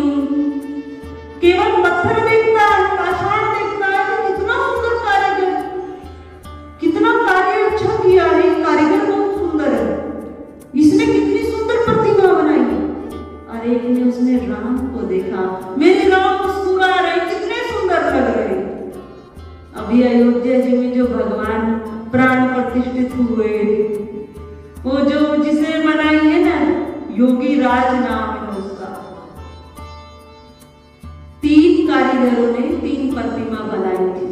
केवल पत्थर देखता है, पाषाण देखता है। कितना सुंदर कारीगर, कितना कार्य अच्छा किया है, कारीगर बहुत सुंदर है, इसने कितनी सुंदर प्रतिमा बनाई है। और एक ने उसने राम को देखा, मेरे राम मुस्कुरा रहे, कितने सुंदर लग रहे। अभी अयोध्या जी में जो भगवान प्राण प्रतिष्ठित हुए, वो जो जिसे बनाई है ना, योगी राज नाम है उसका, 3 कारीगरों ने 3 प्रतिमा बनाई थी,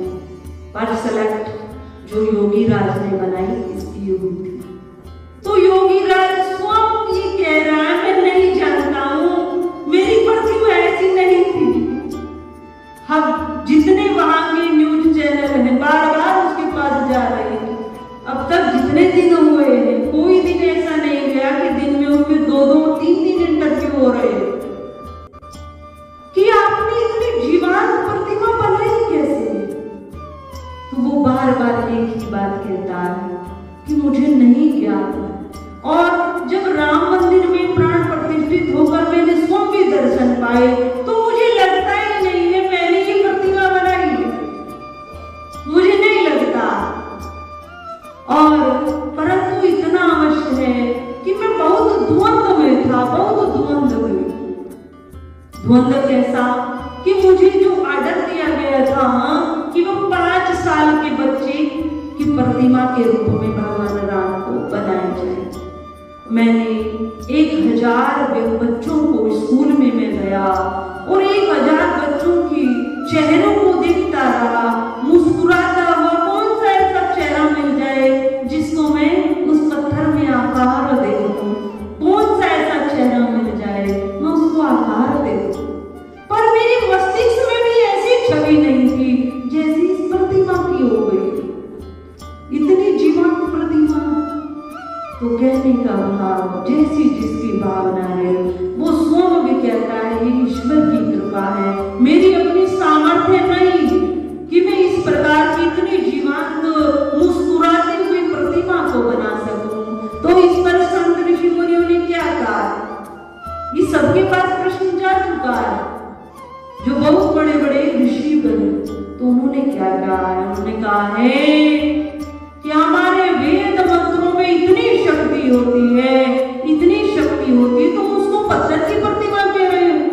पर सेलेक्ट जो योगी राज ने बनाई इसकी योगी थी। तो योगी राज स्वयं ये कह रहा है, मैं नहीं जानता हूं, मेरी प्रतिमा ऐसी नहीं थी। हम जितने वहां के न्यूज चैनल हैं बार बार उसकी बार एक ही बात कहता है कि मुझे नहीं ज्ञात। और जब राम मंदिर में प्राण प्रतिष्ठित होकर मैंने स्वयं भी दर्शन पाए तो मुझे लगता ही नहीं है मैंने ये प्रतिमा बनाई है, मुझे नहीं लगता। और परंतु इतना अवश्य है कि मैं बहुत द्वंद्व में था, बहुत द्वंद्व में। द्वंद्व कैसा कि मुझे जो ऑर्डर दिया गया था कि वो 5 साल के बच्चे की प्रतिमा के रूप में भगवान राम को बनाया जाए। मैंने 1000 बच्चों को स्कूल में मैं गया और 1000 बच्चों की चेहरों को देखता रहा, मुस्कुराता हुआ। कौन सा ऐसा चेहरा मिल जाए जिसको मैं उस पत्थर में आकार दे दूं? कौन सा ऐसा चेहरा मिल जाए मैं उसको आकार दे दूं? पर मेरे मस्तिष्क में भी ऐसी छवि नहीं थी जैसी इस प्रतिमा की हो गई। इतनी जीवंत प्रतिमा, तो कहने का भाव जैसी जिसकी भावना है वो स्वयं भी कहता है ये ईश्वर की कृपा है, मेरी अपनी सामर्थ्य नहीं कि मैं इस प्रकार की इतनी जीवंत मुस्कुराती हुई प्रतिमा को बना सकूं। तो इस पर संत ऋषि मुनियों ने क्या कहा? ये सबके पास प्रश्न जा चुका है, जो बहुत बड़े बड़े ऋषि बने तो उन्होंने क्या कहा है? उन्होंने कहा है कि हमारे वेद मंत्रों में इतनी शक्ति होती है, इतनी शक्ति होती है, तो उसको पत्थर की प्रतिमा कह रहे हो।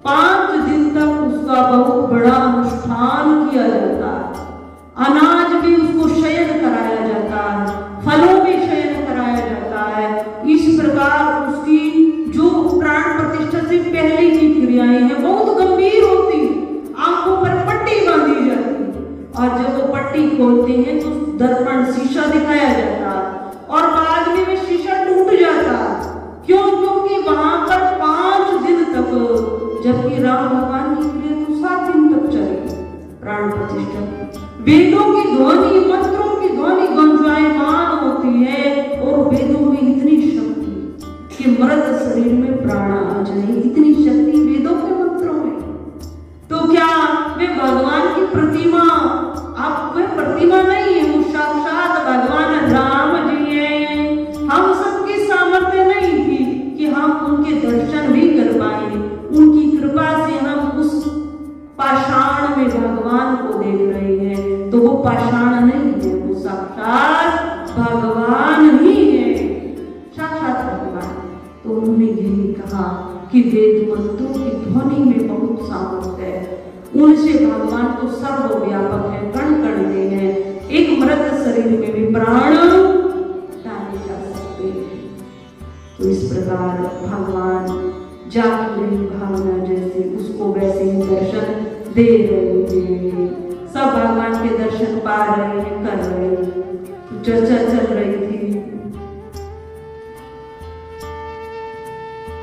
5 दिन तक उसका बहुत बड़ा अनुष्ठान किया जाता है, अनाज भी उसको शयन कराया जाता है, फलों भी शयन कराया जाता है। इस प्रकार उसकी जो प्राण प्रतिष्ठा से पहले की क्रियाएं हैं बहुत गंभीर होती, आंखों पर पट्टी बांधी जाती और जब वो पट्टी खोलते हैं तो दर्पण शीशा दिखाया जाता और बाद में वह शीशा टूट जाता। क्यों? क्योंकि वहां पर 5 दिन तक, जबकि राम भगवान की क्रिया तो 7 दिन तक चली प्राण प्रतिष्ठा। वेदों की ध्वनि, मंत्रों की ध्वनि गुंजायमान होती है और वेदों में इतनी शक्ति कि मर्द शरीर में प्राण आ जाए, इतनी शक्ति वेदों के मंत्रों में। तो क्या वे भगवान की प्रतिमा, आप वे प्रतिमा नहीं है, वो साक्षात भगवान राम जी हैं। हम सबकी सामर्थ्य नहीं थी कि हम उनके दर्शन भी कर पाए। उनकी कृपा से हम उस पाषाण में भगवान को देख रहे हैं, तो वो पाषाण नहीं है, वो साक्षात भगवान ही है, साक्षात भगवान। तो उन्होंने यही कहा कि वेद मंत्रों की ध्वनि में बहुत सामर्थ्य है, उनसे भगवान तो सर्वव्यापक है, कण कण में है, एक मृत शरीर में भी प्राण डाले जा सकते हैं। तो इस प्रकार भगवान जाग रही भावना जैसे उसको वैसे ही दर्शन दे रहे हैं, सब भगवान के दर्शन पा रहे हैं, कर रहे हैं। तो चर्चा चल रही थी,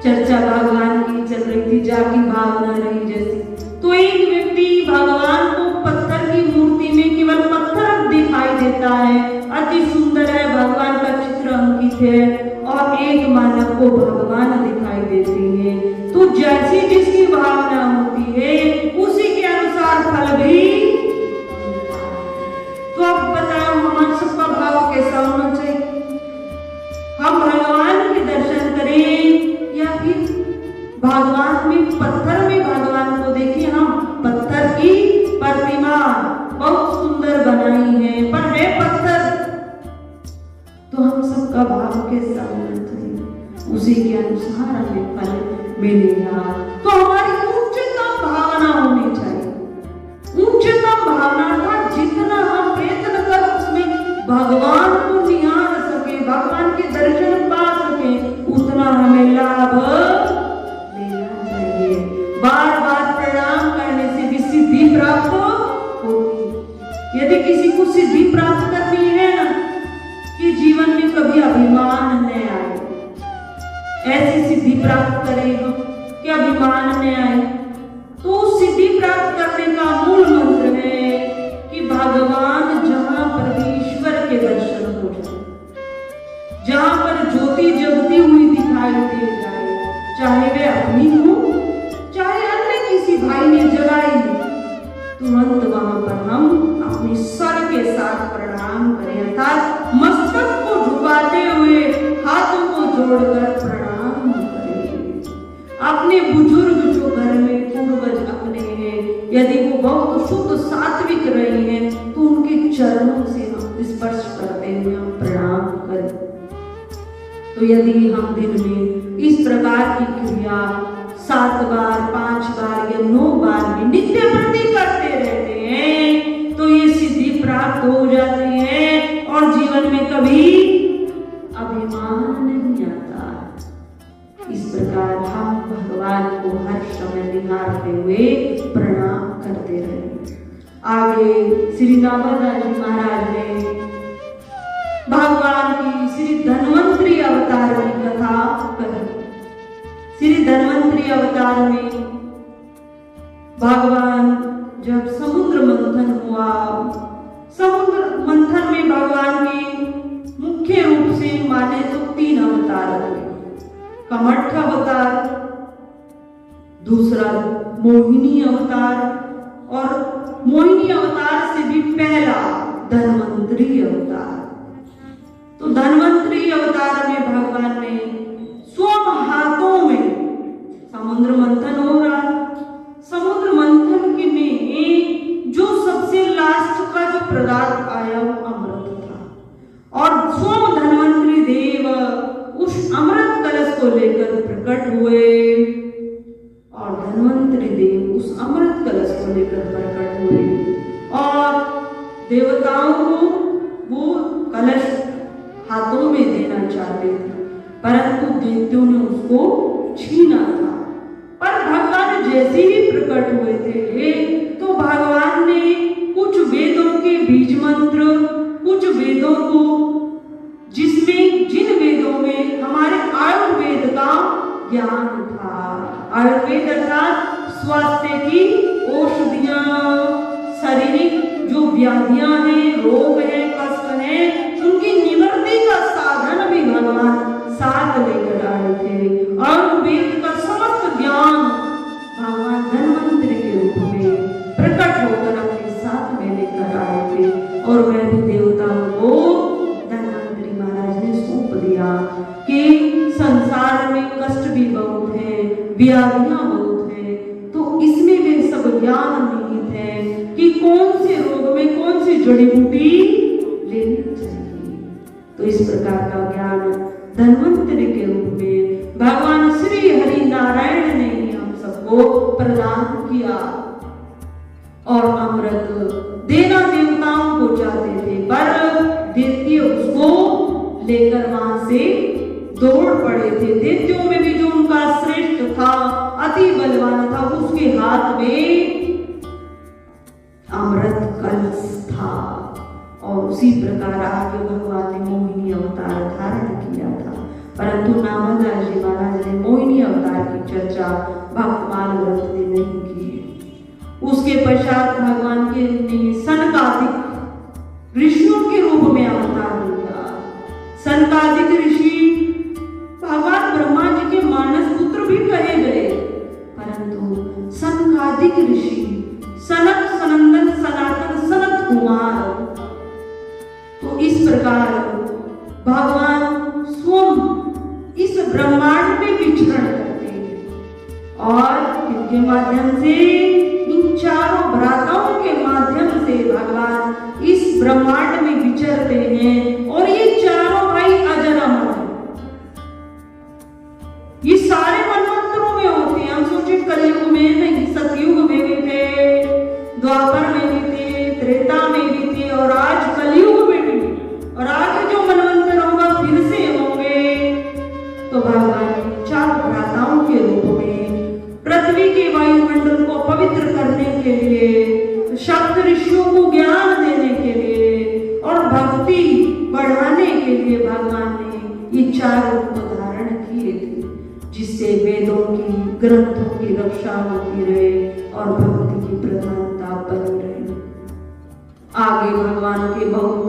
चर्चा भगवान की चल रही थी, जागी भावना रही जैसी। तो एक व्यक्ति भगवान को पत्थर की मूर्ति में केवल पत्थर दिखाई देता है, अति सुंदर है, भगवान का चित्र अंकित है, और एक मानव को भगवान दिखाई देते हैं। तो जैसी जिसकी भावना होती है उसी के अनुसार फल भी। तो अब बताओ हमारा सबका भाव कैसा होना चाहिए? हम भगवान के दर्शन करें या फिर भगवान में, पत्थर में भगवान को देखें? हम पत्थर की प्रतिमा बहुत सुंदर बनाई है पर है पत्थर, तो हम सबका भाव कैसा होना चाहिए? उसी के अनुसार हमें फल मिलेगा। तो हमारी उच्चतम भावना होनी चाहिए। उच्चतम भावना का जितना हम प्रयत्न कर उसमें भगवान को निहार सके, भगवान के दर्शन पा सके, उतना हमें लाभ लेना चाहिए। बार बार प्रणाम करने से भी सिद्धि प्राप्त होगी। यदि किसी को सिद्धि प्राप्त करनी है ना, कि जीवन में कभी अभिमान न आए, ऐसी सिद्धि प्राप्त करेगा कि अभिमान न आए, तो सिद्धि प्राप्त करने का मूल मंत्र है कि भगवान जहां पर भी ईश्वर के दर्शन हो जाए, जहां पर ज्योति जगती हुई दिखाई दे जाए, चाहे वे अपनी हो चाहे अन्य किसी भाई ने जगाई, तुरंत वहां पर हम अपने सर के शुद्ध सात्विक रहे हैं, तो उनके चरणों से हम स्पर्श करते हुए हम प्रणाम करें। तो यदि हम दिन में इस प्रकार की क्रिया 7 बार, 5 बार या 9 बार भी नित्य प्रति करते रहते हैं, तो ये सिद्धि प्राप्त हो जाती है और जीवन में कभी अभिमान नहीं आता। इस प्रकार हम भगवान को हर समय निहारते हुए प्रणाम करते रहे। आगे श्री नामदास जी महाराज ने भगवान की श्री धन्वंतरी अवतार की कथा कही। श्री धन्वंतरी अवतार में भगवान जब समुद्र मंथन हुआ, समुद्र मंथन में भगवान के मुख्य रूप से माने तो 3 अवतार हुए। कमठ अवतार, दूसरा मोहिनी अवतार और मोहिनी अवतार से भी पहला धन्वंतरी अवतार। तो धन्वंतरी अवतार में भगवान ने स्वयं हाथों में समुद्र मंथन हो रहा, समुद्र मंथन के में जो सबसे लास्ट का जो पदार्थ आया वो अमृत था और स्वयं धन्वंतरी देव उस अमृत कलश को लेकर प्रकट हुए और धन्वंतरी देव उस अमृत कलश को लेकर प्रकट हुए और देवताओं को वो कलश हाथों में देना चाहते थे, परंतु दैत्यों ने उसको छीना था। पर भगवान जैसे ही प्रकट हुए थे तो भगवान ने कुछ वेदों के बीज मंत्र, कुछ वेदों को जिसमें जिन वेदों में हमारे आयुर्वेद का ज्ञान था, आयुर्वेद अर्थात स्वास्थ्य की औषधियां, शारीरिक जो व्याधियां हैं, रोग है, कष्ट है, उनकी निवृत्ति का साधन भी भगवान साथ लेकर आए थे। आयुर्वेद का समस्त ज्ञान भगवान धन्वंतरी के रूप में प्रकट होकर अपने साथ में लेकर आए थे और वह भी देवताओं को धन्वंतरी महाराज ने सौंप दिया कि संसार में कष्ट भी बहुत है, व्याधियां बहुत है, तो इसमें वे सब ज्ञान निहित है कि कौन से रोग में कौन सी जड़ी बूटी लेनी चाहिए। तो इस प्रकार का ज्ञान धन्वंतरी के रूप में भगवान श्री हरि नारायण ने ही हम सबको प्रदान किया और अमृत देना देवताओं को चाहते थे, पर दैत्य उसको लेकर वहां से दौड़ पड़े थे। दैत्यों में भी जो उनका श्रेष्ठ था, अति बलवान था, उसके हाथ में अमृत कलश था और उसी प्रकार आगे भगवान ने मोहिनी अवतार धारण किया था। परंतु नामदास जी महाराज ने मोहिनी अवतार की चर्चा भक्तमाल ग्रंथ में नहीं की। उसके पश्चात भगवान के ने सनकादिक ऋषियों के रूप में अवतार लिया। सनकादिक ऋषि भगवान ब्रह्मा जी के मानस पुत्र भी कहे गए, परंतु सनकादिक ऋषि सनक, सनंदन, सनातन, सनत कुमार, तो इस प्रकार भगवान स्वयं इस ब्रह्मांड में विचरण करते हैं और इनके माध्यम से, इन चारों भ्राताओं के माध्यम से भगवान इस ब्रह्मांड में विचरते हैं और ये चारों भाई अजर अमर हैं। ये सारे मनवंतरों में होते हैं। हम सोचे कलयुग में नहीं, सतयुग में भी थे, द्वापर में भी थे, त्रेता में भी थे और आज कलयुग में भी, और आगे जो मनवंतर होगा फिर से होंगे। तो भगवान चार भ्राताओं के रूप में पृथ्वी के वायुमंडल को पवित्र करने के लिए, सप्त ऋषियों को ज्ञान देने के लिए और भक्ति बढ़ाने के लिए भगवान ने ये चार रूप धारण किए थे, जिससे वेदों की, ग्रंथों की रक्षा होती रहे और भक्ति की प्रधानता बनी रहे। आगे भगवान के बहुत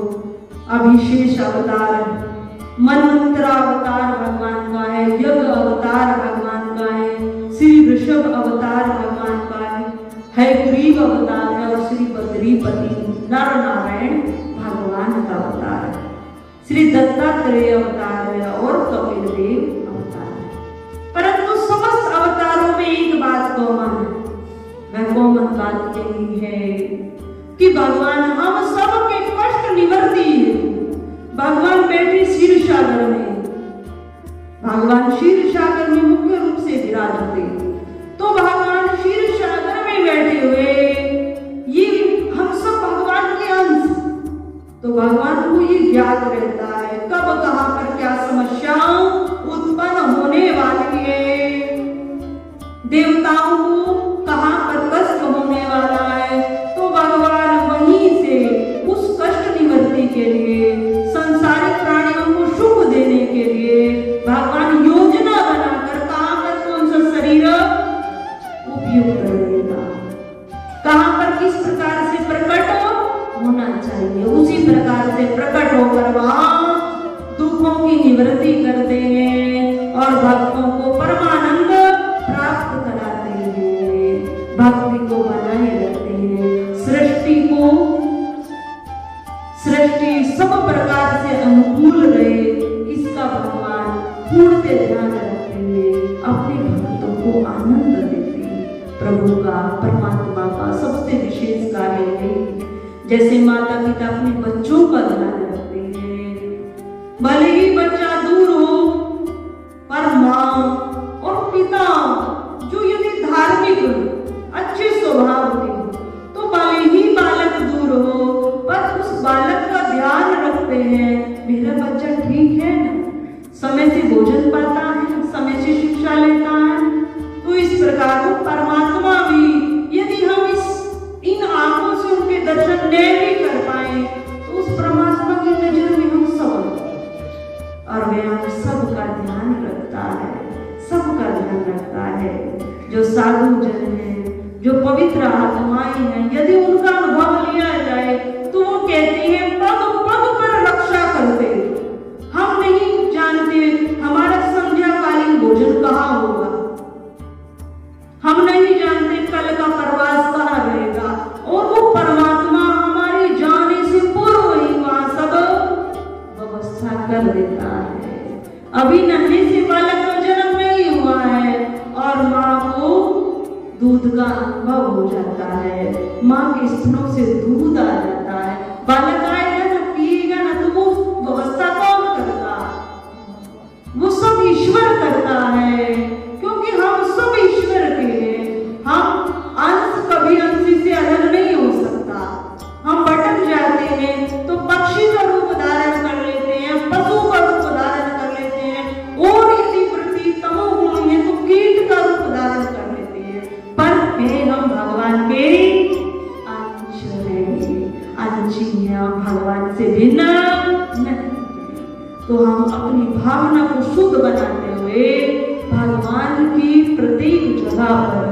अभिशेष अवतार है। मनमंत्र अवतार भगवान का है, यज्ञ अवतार भगवान का है, श्री ऋषभ अवतार भगवान का है ग्रीव अवतार है और श्री बद्रीपति नर नारायण भगवान का अवतार है, श्री दत्तात्रेय अवतार है और कपिल देव अवतार है। परंतु समस्त अवतारों में एक बात कॉमन है, वह कॉमन बात यही है कि भगवान हम सबके कष्ट निवर्ती है। भगवान बैठे क्षीर सागर में, भगवान क्षीर सागर में मुख्य रूप से विराजते, तो भगवान क्षीर सागर में बैठे हुए ये हम सब भगवान के अंश, तो भगवान को ये ज्ञात रहता है कब कहां पर क्या समस्या उत्पन्न होने वाली है, देवताओं को कहां पर कष्ट होने वाला है, तो भगवान वहीं से उस कष्ट निवृत्ति के लिए, संसारिक प्राणियों को सुख देने के लिए भगवान योजना बनाकर कहां पर कौन सा शरीर उपयोग कर देगा, कहां पर किस प्रकार से प्रकट होना चाहिए, उसी प्रकार से प्रकट होकर वहां दुखों की निवृत्ति करते हैं और भक्तों को परमानंद प्राप्त कराते हैं, भक्ति को बनाए रखते हैं, सृष्टि सब प्रकार से अनुकूल रहे, इसका भगवान पूर्णतः ध्यान रखते हैं, अपने भक्तों को आनंद देते हैं। प्रभु का, परमात्मा का सबसे विशेष कार्य है, जैसे माता पिता अपने बच्चों का ध्यान रखते हैं, भले ही बच्चा दूर हो, पर माँ और पिता जो यदि धार्मिक अच्छे स्वभाव के, तो भले ही बालक दूर हो, पर उस बालक का ध्यान रखते हैं, मेरा बच्चा ठीक है ना, समय से भोजन पाता है, समय से शिक्षा लेता है, तो इस प्रकार वो परमात्मा भी यदि हम इन आंखों से उनके दर्शन नहीं कर पाए, तो उस परमात्मा की नजर में हम सब, और वह हम सबका ध्यान रखता है, सबका ध्यान रखता है। जो साधु जन है, जो पवित्र आत्माएं हैं, यदि उनका अनुभव लिया जाए तो वो कहती है पग पग पर रक्षा करते, हम नहीं जानते हमारा संध्याकालीन भोजन कहाँ होगा, हम नहीं जानते कल का प्रवास कहाँ रहेगा, और वो परमात्मा हमारे जाने से पूर्व ही वहां सब व्यवस्था कर देता है। अभी नन्हे से बालक का जन्म नहीं हुआ है और माँ को दूध का अनुभव हो जाता है, माँ के स्तनों से दूध आ जाता है, बालक आएगा ना, पिएगा ना, तो वो व्यवस्था कौन करता, वो सब ईश्वर करता है, क्योंकि हम सब ईश्वर के हैं, हम अंश कभी अंश से अलग नहीं हो सकता, हम भटक जाते हैं तो पक्षी का रूप धारण कर लेते हैं, पशु का रूप धारण कर लेते हैं, और यदि वृत्ति तमोगुण है तो कीट का रूप धारण कर लेते हैं, पर हम भगवान के अंश हैं, अंशी हैं, भगवान से भिन्न नहीं। तो हम अपनी भावना को शुद्ध बनाते हुए भगवान की प्रत्येक जगह पर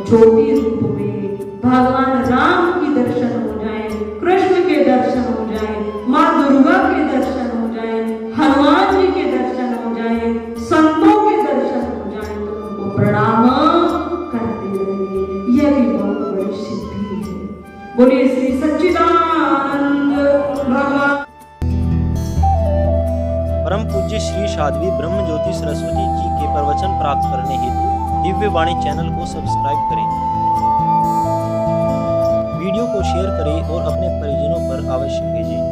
ज्योति रूप में भगवान राम की दर्शन हो जाए, कृष्ण के दर्शन हो जाए, माँ दुर्गा के दर्शन हो जाए, हनुमान जी के दर्शन हो जाए, संतों के दर्शन हो जाए, तो उनको प्रणाम करते रहिए, यह भी बहुत बड़ी सिद्धि है। बोलिए श्री सच्चिदानंद भगवान। परम पूज्य श्री साध्वी ब्रह्म ज्योति सरस्वती जी के प्रवचन प्राप्त करने हेतु दिव्य वाणी चैनल को सब्सक्राइब करें, वीडियो को शेयर करें और अपने परिजनों पर अवश्य भेजें।